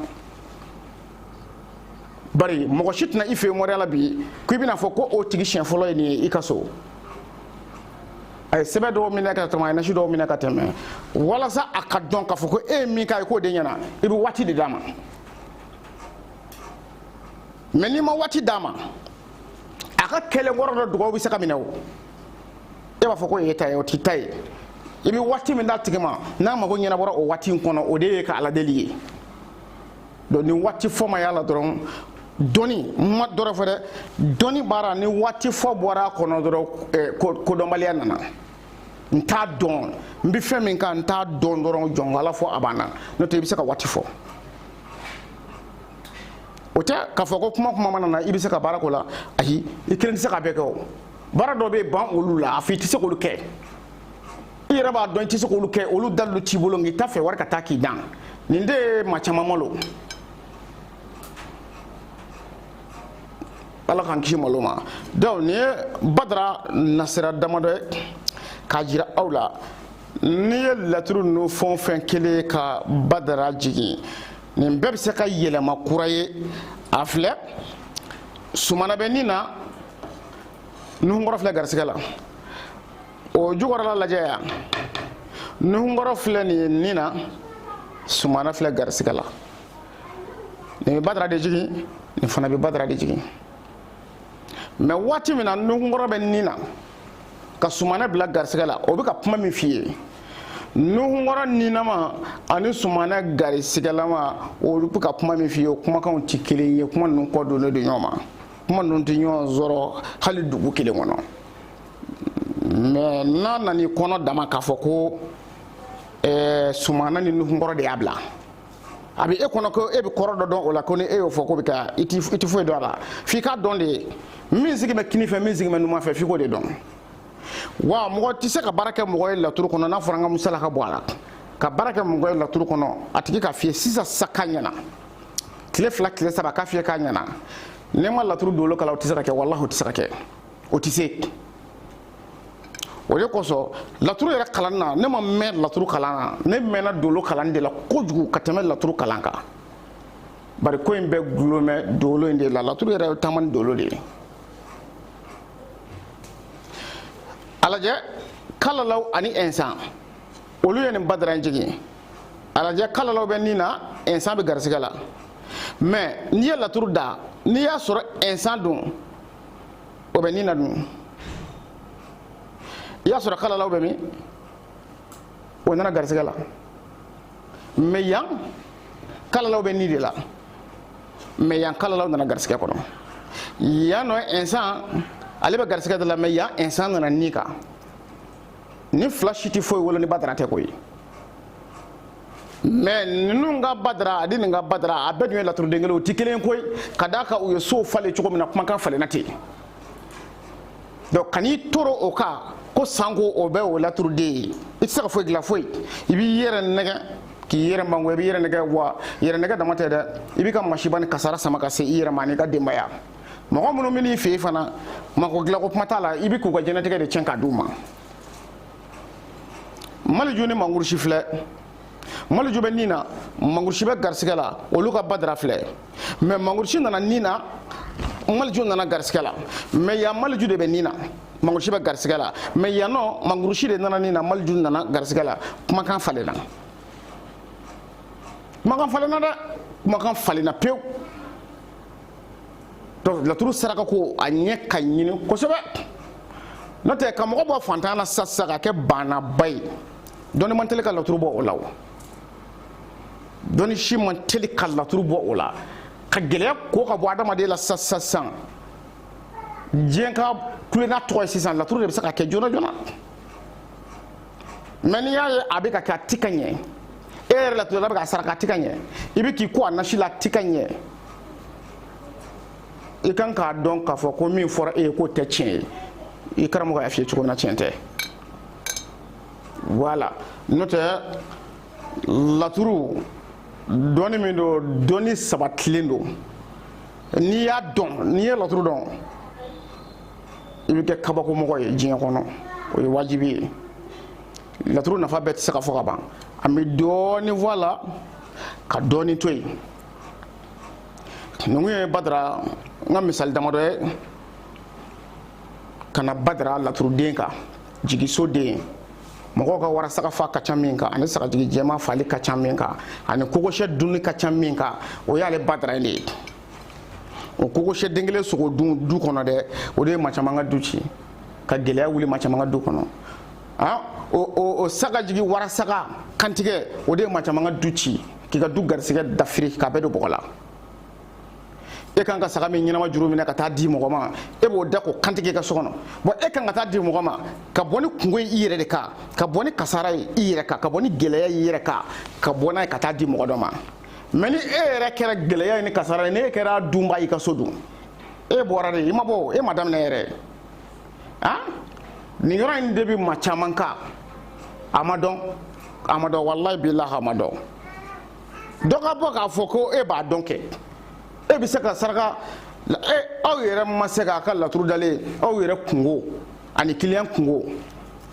Speaker 1: bari mɔgɔ si tɛna i fɛ yen mɔriya la bi ko i bɛna fɔ ko o tigi siɲɛ fɔlɔ ye nin ye i ka so a ye sɛbɛn dɔw minɛ ka tɛmɛ a ye nasi dɔw minɛ ka tɛmɛ walasa a ka dɔn k'a fɔ ko e ye min k'a ye k'o de ɲɛna i bɛ waati de d'a ma mɛ n'i ma waati d'a ma a ka kɛlɛ wɔɔrɔ dɔ dugawu bɛ se ka minɛ o e b'a fɔ ko e ta ye o t'i ta ye i bɛ waati min d'a tigi ma n'a mago ɲɛnabɔra o waati in kɔnɔ o de ye ka ala deli ye donc ni waati fɔ ma y'a la dɔrɔn dɔnni ma dɔrɔn fɔ dɛ dɔnni baara ni waati fɔ bɔra a kɔnɔ dɔrɔn kodɔnbaliya nana n t'a dɔn n bɛ fɛn min kan n t'a dɔn dɔrɔn jɔn ala fɔ a banna n'o tɛ i bɛ se ka waati fɔ o tɛ k'a fɔ ko kuma mana na i bɛ se ka baara k'o la ayi i kelen tɛ se ka bɛɛ kɛ o baara dɔ bɛ ban olu la a fɔ i tɛ se k'olu kɛ i yɛrɛ b'a dɔn i tɛ se k'olu kɛ olu dalilu t'i bolo nka i t'a fɛ wari ka taa k'i dan nin de ye maa caman malo ala k'an kisi malo ma donc nin ye badara nasira damadɔ ye k'a jira aw la n'i ye laturu ninnu fɛn o fɛn kelen ka badara jigin nin bɛɛ bɛ se ka yɛlɛma kura ye a filɛ sumana bɛ nin na nuhunkɔrɔ filɛ garisigɛ la o jukɔrɔla lajɛ yan nuhunkɔrɔ filɛ nin ye nin na sumana filɛ garisigɛ la nin bɛ badara de jigin nin fana bɛ badara de jigin mɛ waati min na nuhunkɔrɔ bɛ nin na ka sumana bila garisigɛ la o bɛ ka kuma min f'i ye nuhunkɔrɔ ninama ani sumana garisigɛlama o bɛ ka kuma min f'i ye o kumakanw tɛ kelen ye kuma ninnu kɔ donnen don ɲɔgɔn ma kuma ninnu tɛ ɲɔgɔn sɔrɔ hali dugu kelen kɔnɔ mɛ n'a nana i kɔnɔ dama k'a fɔ ko sumana ni nuhunkɔrɔ de y'a bila abi e kono ko e be korodo don o la ko ne e o fo ko be ka iti fo do la fi ka don de musique me kini fe musique me numa fe fi ko de don wa mo ti se ka baraka mo la turu kono na foranga musala ka boala ka baraka mo la turu kono atiki ka fi sisa sakanya na tile fla tile saba ka fi ka nyana ne ma la turu do lo kala o ti se ka ke wallahi o ti se ka ke o ti se o de koso laturu yɛrɛ kalan na ne ma mɛn laturu kalan na ne mɛnna dolo kalan de la kojugu ka tɛmɛ laturu kalan kan bari ko in bɛɛ gulomɛ dolo in de la laturu yɛrɛ ye taama ni dolo de ye alajɛ kalalaw ani ɛnsan olu ye nin badara in jigin alajɛ kalalaw bɛ nin na ɛnsan bɛ garisɛgɛ la mɛ n'i ye laturu da n'i y'a sɔrɔ ɛnsan dun o bɛ nin na dun ya sura kala law be mi wonana garsega la me yang kala law be ni de la me yang kala law nana garsega kono ya no insan ale be garsega de la me ya insan nana nika ni flashiti foi wala ni badara te koy mais nunga badara adi nga badara abedwe la tur de ngelo tikelen koy kadaka o so fale chuko mina kuma kan fale nati donc kani toro o ka ko sango o be o laturu de itsa fo gla foi ibi yere nega ki yere mango ibi yere nega wa yere nega damate da ibi kam mashiban kasara sama ka se yere mani ga de maya mo ko mun mini fe fana mako gla ko matala ibi ko ga jenete ga de cenka duma malju ni mangur shifle malju be nina mangur shibe garsigala o luka badra fle mais mangur shi nana nina malju nana garsigala mais ya malju de be nina mangurushi ba garsigala mais yano mangurushi de nana ni na malju nana garsigala kuma kan falena kuma kan falena pew to la turu saraka ko anye kanyini ko sebe note ka mo bo fantana sassa ka ke bana bay doni man tele ka la turu bo olaw doni shi man tele ka la turu bo ola ka gele ko ka bo adama de la sassa san jenka kulena 300 la turu de saka ke jona mani ya abika ka tikanye la turu la ka saraka tikanye ibiki ko anashi la tikanye ikan ka don ka fo ko min fora e ko techin ikaramo ga afiye ko na chente voilà note la turu doni mi do doni sabatlindo ni ya don ni la turu don ibi ke kabako mo koy jinga kono o wajibi la turu nafa bet saka fo ban ami doni voilà ka doni toy nungu badra nga misal damado kana badra la turu denka jigi so de mako ka wara saka fa ka chaminka ani saka jigi jema fali ka chaminka ani kogo she dunni ka chaminka o yale badra le o kogo she dengele sogo du kono de o de machamanga duchi ka gele wuli machamanga du kono ah o saka jigi wara saka kantige o de machamanga duchi ki ga du garsiga d'Afrique ka bedo bokola e kan ka saka min nyina juru mina ka ta di mo ma e bo da ko kantige ka sokono bo e kan ka ta di mo ma ka boni kungo yire de ka boni kasara yire ka boni gele yire ka bona ka ta di mo do ma meni e re kera gele ni kasara ne kera dumba yi ka sodu e bora de imabo e madam na ere ha ni yoro ni debi ma chamanka amado wallahi billahi amado doka boka foko e ba donke e bi se ka saraka aw yɛrɛ ma se ka ka laturu dalen aw yɛrɛ kungo ani client kungo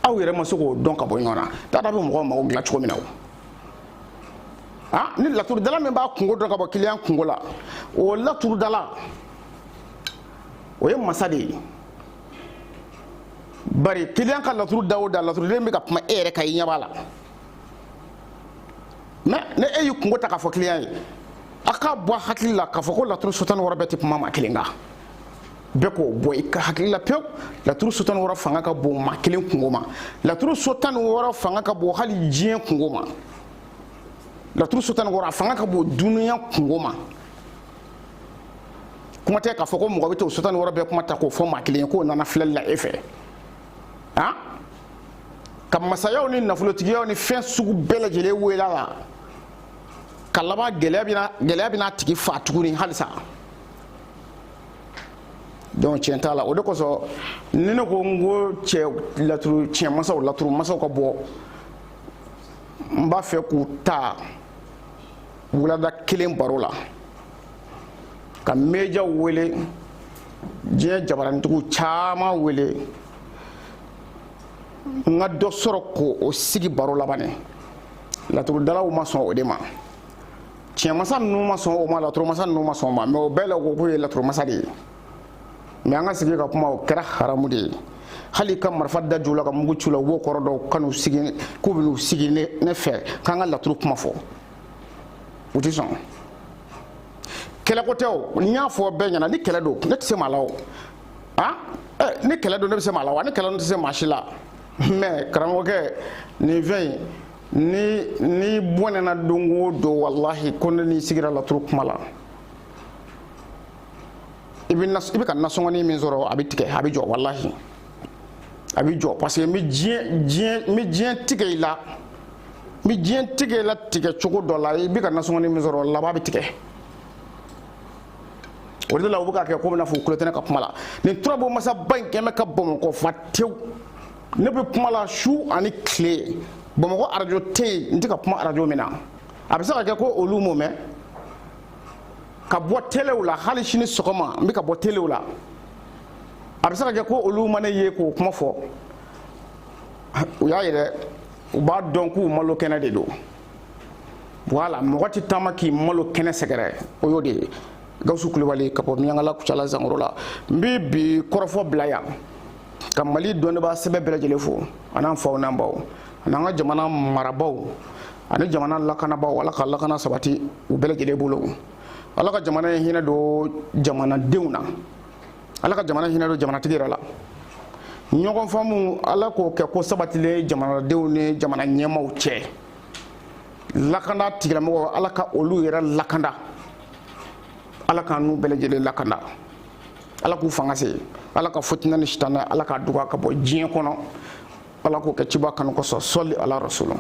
Speaker 1: aw yɛrɛ ma se k'o dɔn ka bɔ ɲɔgɔn na tata bɛ mɔgɔw mago dilan cogo min na o ni laturu dala min b'a kungo dɔn ka bɔ client kungo la o laturu dala o ye masa de ye bari client ka laturu da o da laturu den bɛ ka kuma e yɛrɛ ka i ɲɛ b'a la mais ne e y'i kungo ta k'a fɔ client ye aka bo hakilla ka foko la turu sultan wara beti mama kilinga beko boy ka hakilla pew la turu sultan wara fanga ka bo ma kilin kungoma la turu sultan wara fanga ka bo hali jien kungoma la turu sultan wara fanga ka bo duniya kungoma kuma te ka foko mo beti sultan wara be kuma ta ko fo ma kilin ko nana flella efe ha kam masayaw ni nafulo tigiyaw ni fen sugu bele jele wela la kalaba gɛlɛya bɛna tigi fa tuguni halisa donc tiɲɛ t'a la o de kosɔn ni ne ko n ko tiɲɛ masaw ka bɔ n b'a fɛ k'u ta wulada kelen baro la ka mejaw wele diɲɛ jabarantigiw caman wele n ka dɔ sɔrɔ k'o sigi baro laban laturudalaw ma sɔn o de ma tiɲɛ masa ninnu ma sɔn o ma laturumasa ninnu ma sɔn o ma mais o bɛɛ la ko k'o ye laturumasa de ye mais an ka sigi ka kuma o kɛra haramu de ye hali ka marifa da ju la ka mugu ci u la u b'o kɔrɔ dɔw kan'u sigi k'u bɛn'u sigi ne fɛ k'an ka laturu kuma fɔ u tɛ sɔn kɛlɛ ko tɛ o n y'a fɔ bɛɛ ɲɛna ni kɛlɛ don ne tɛ se maa la o ni kɛlɛ don ne bɛ se maa la wa ni kɛlɛ don tɛ se maa si la mais karamɔgɔkɛ nin fɛn in ni bɔnɛna don o don walahi ko ne n'i sigira laturu kuma la i bɛ ka nasɔngɔnin min sɔrɔ a bɛ tigɛ a bɛ jɔ walahi a bɛ jɔ parce que n bɛ diɲɛ tigɛ i la n bɛ diɲɛ tigɛ i la tigɛ cogo dɔ la i bɛ ka nasɔngɔnin min sɔrɔ laban bɛ tigɛ o de la u bɛ k'a kɛ ko bɛna fɔ u kulo tɛ ne ka kuma la nin turabu masaba in kɛmɛ ka Bamakɔ fa tewu ne bɛ kuma la su ani tile Bamakɔ arajo tɛ yen n tɛ ka kuma arajo min na a bɛ se ka kɛ ko olu m'o mɛn ka bɔ telew la hali sini sɔgɔma n bɛ ka bɔ telew la a bɛ se ka kɛ ko olu ma ne ye k'o kuma fɔ u y'a yɛrɛ u b'a dɔn k'u malo kɛnɛ de don voilà mɔgɔ tɛ taama k'i malo kɛnɛ sɛgɛrɛ o y'o de ye Gawusu Kulibali ka bɔ Miɲankala Kucala Zankoro la n bɛ bi kɔrɔfɔ bila yan ka Mali dɔnnibaa sɛbɛ bɛɛ lajɛlen fo an'an faw n'an baw an'an ka jamana marabaw ani jamana lakanabaaw Ala ka lakana sabati u bɛɛ lajɛlen bolo Ala ka jamana in hinɛ don jamanadenw na Ala ka jamana hinɛ don jamanatigi yɛrɛ la ɲɔgɔn faamu Ala k'o kɛ ko sabatilen jamanadenw ni jamana ɲɛmaaw cɛ lakana tigilamɔgɔ Ala ka olu yɛrɛ lakanda Ala k'an n'u bɛɛ lajɛlen lakanda Ala k'u fanga se Ala ka fitina ni sitanɛ Ala k'a dɔgɔya ka bɔ diɲɛ kɔnɔ Ala k'o kɛ ciba kanu kosɔn sɔli ala rasulun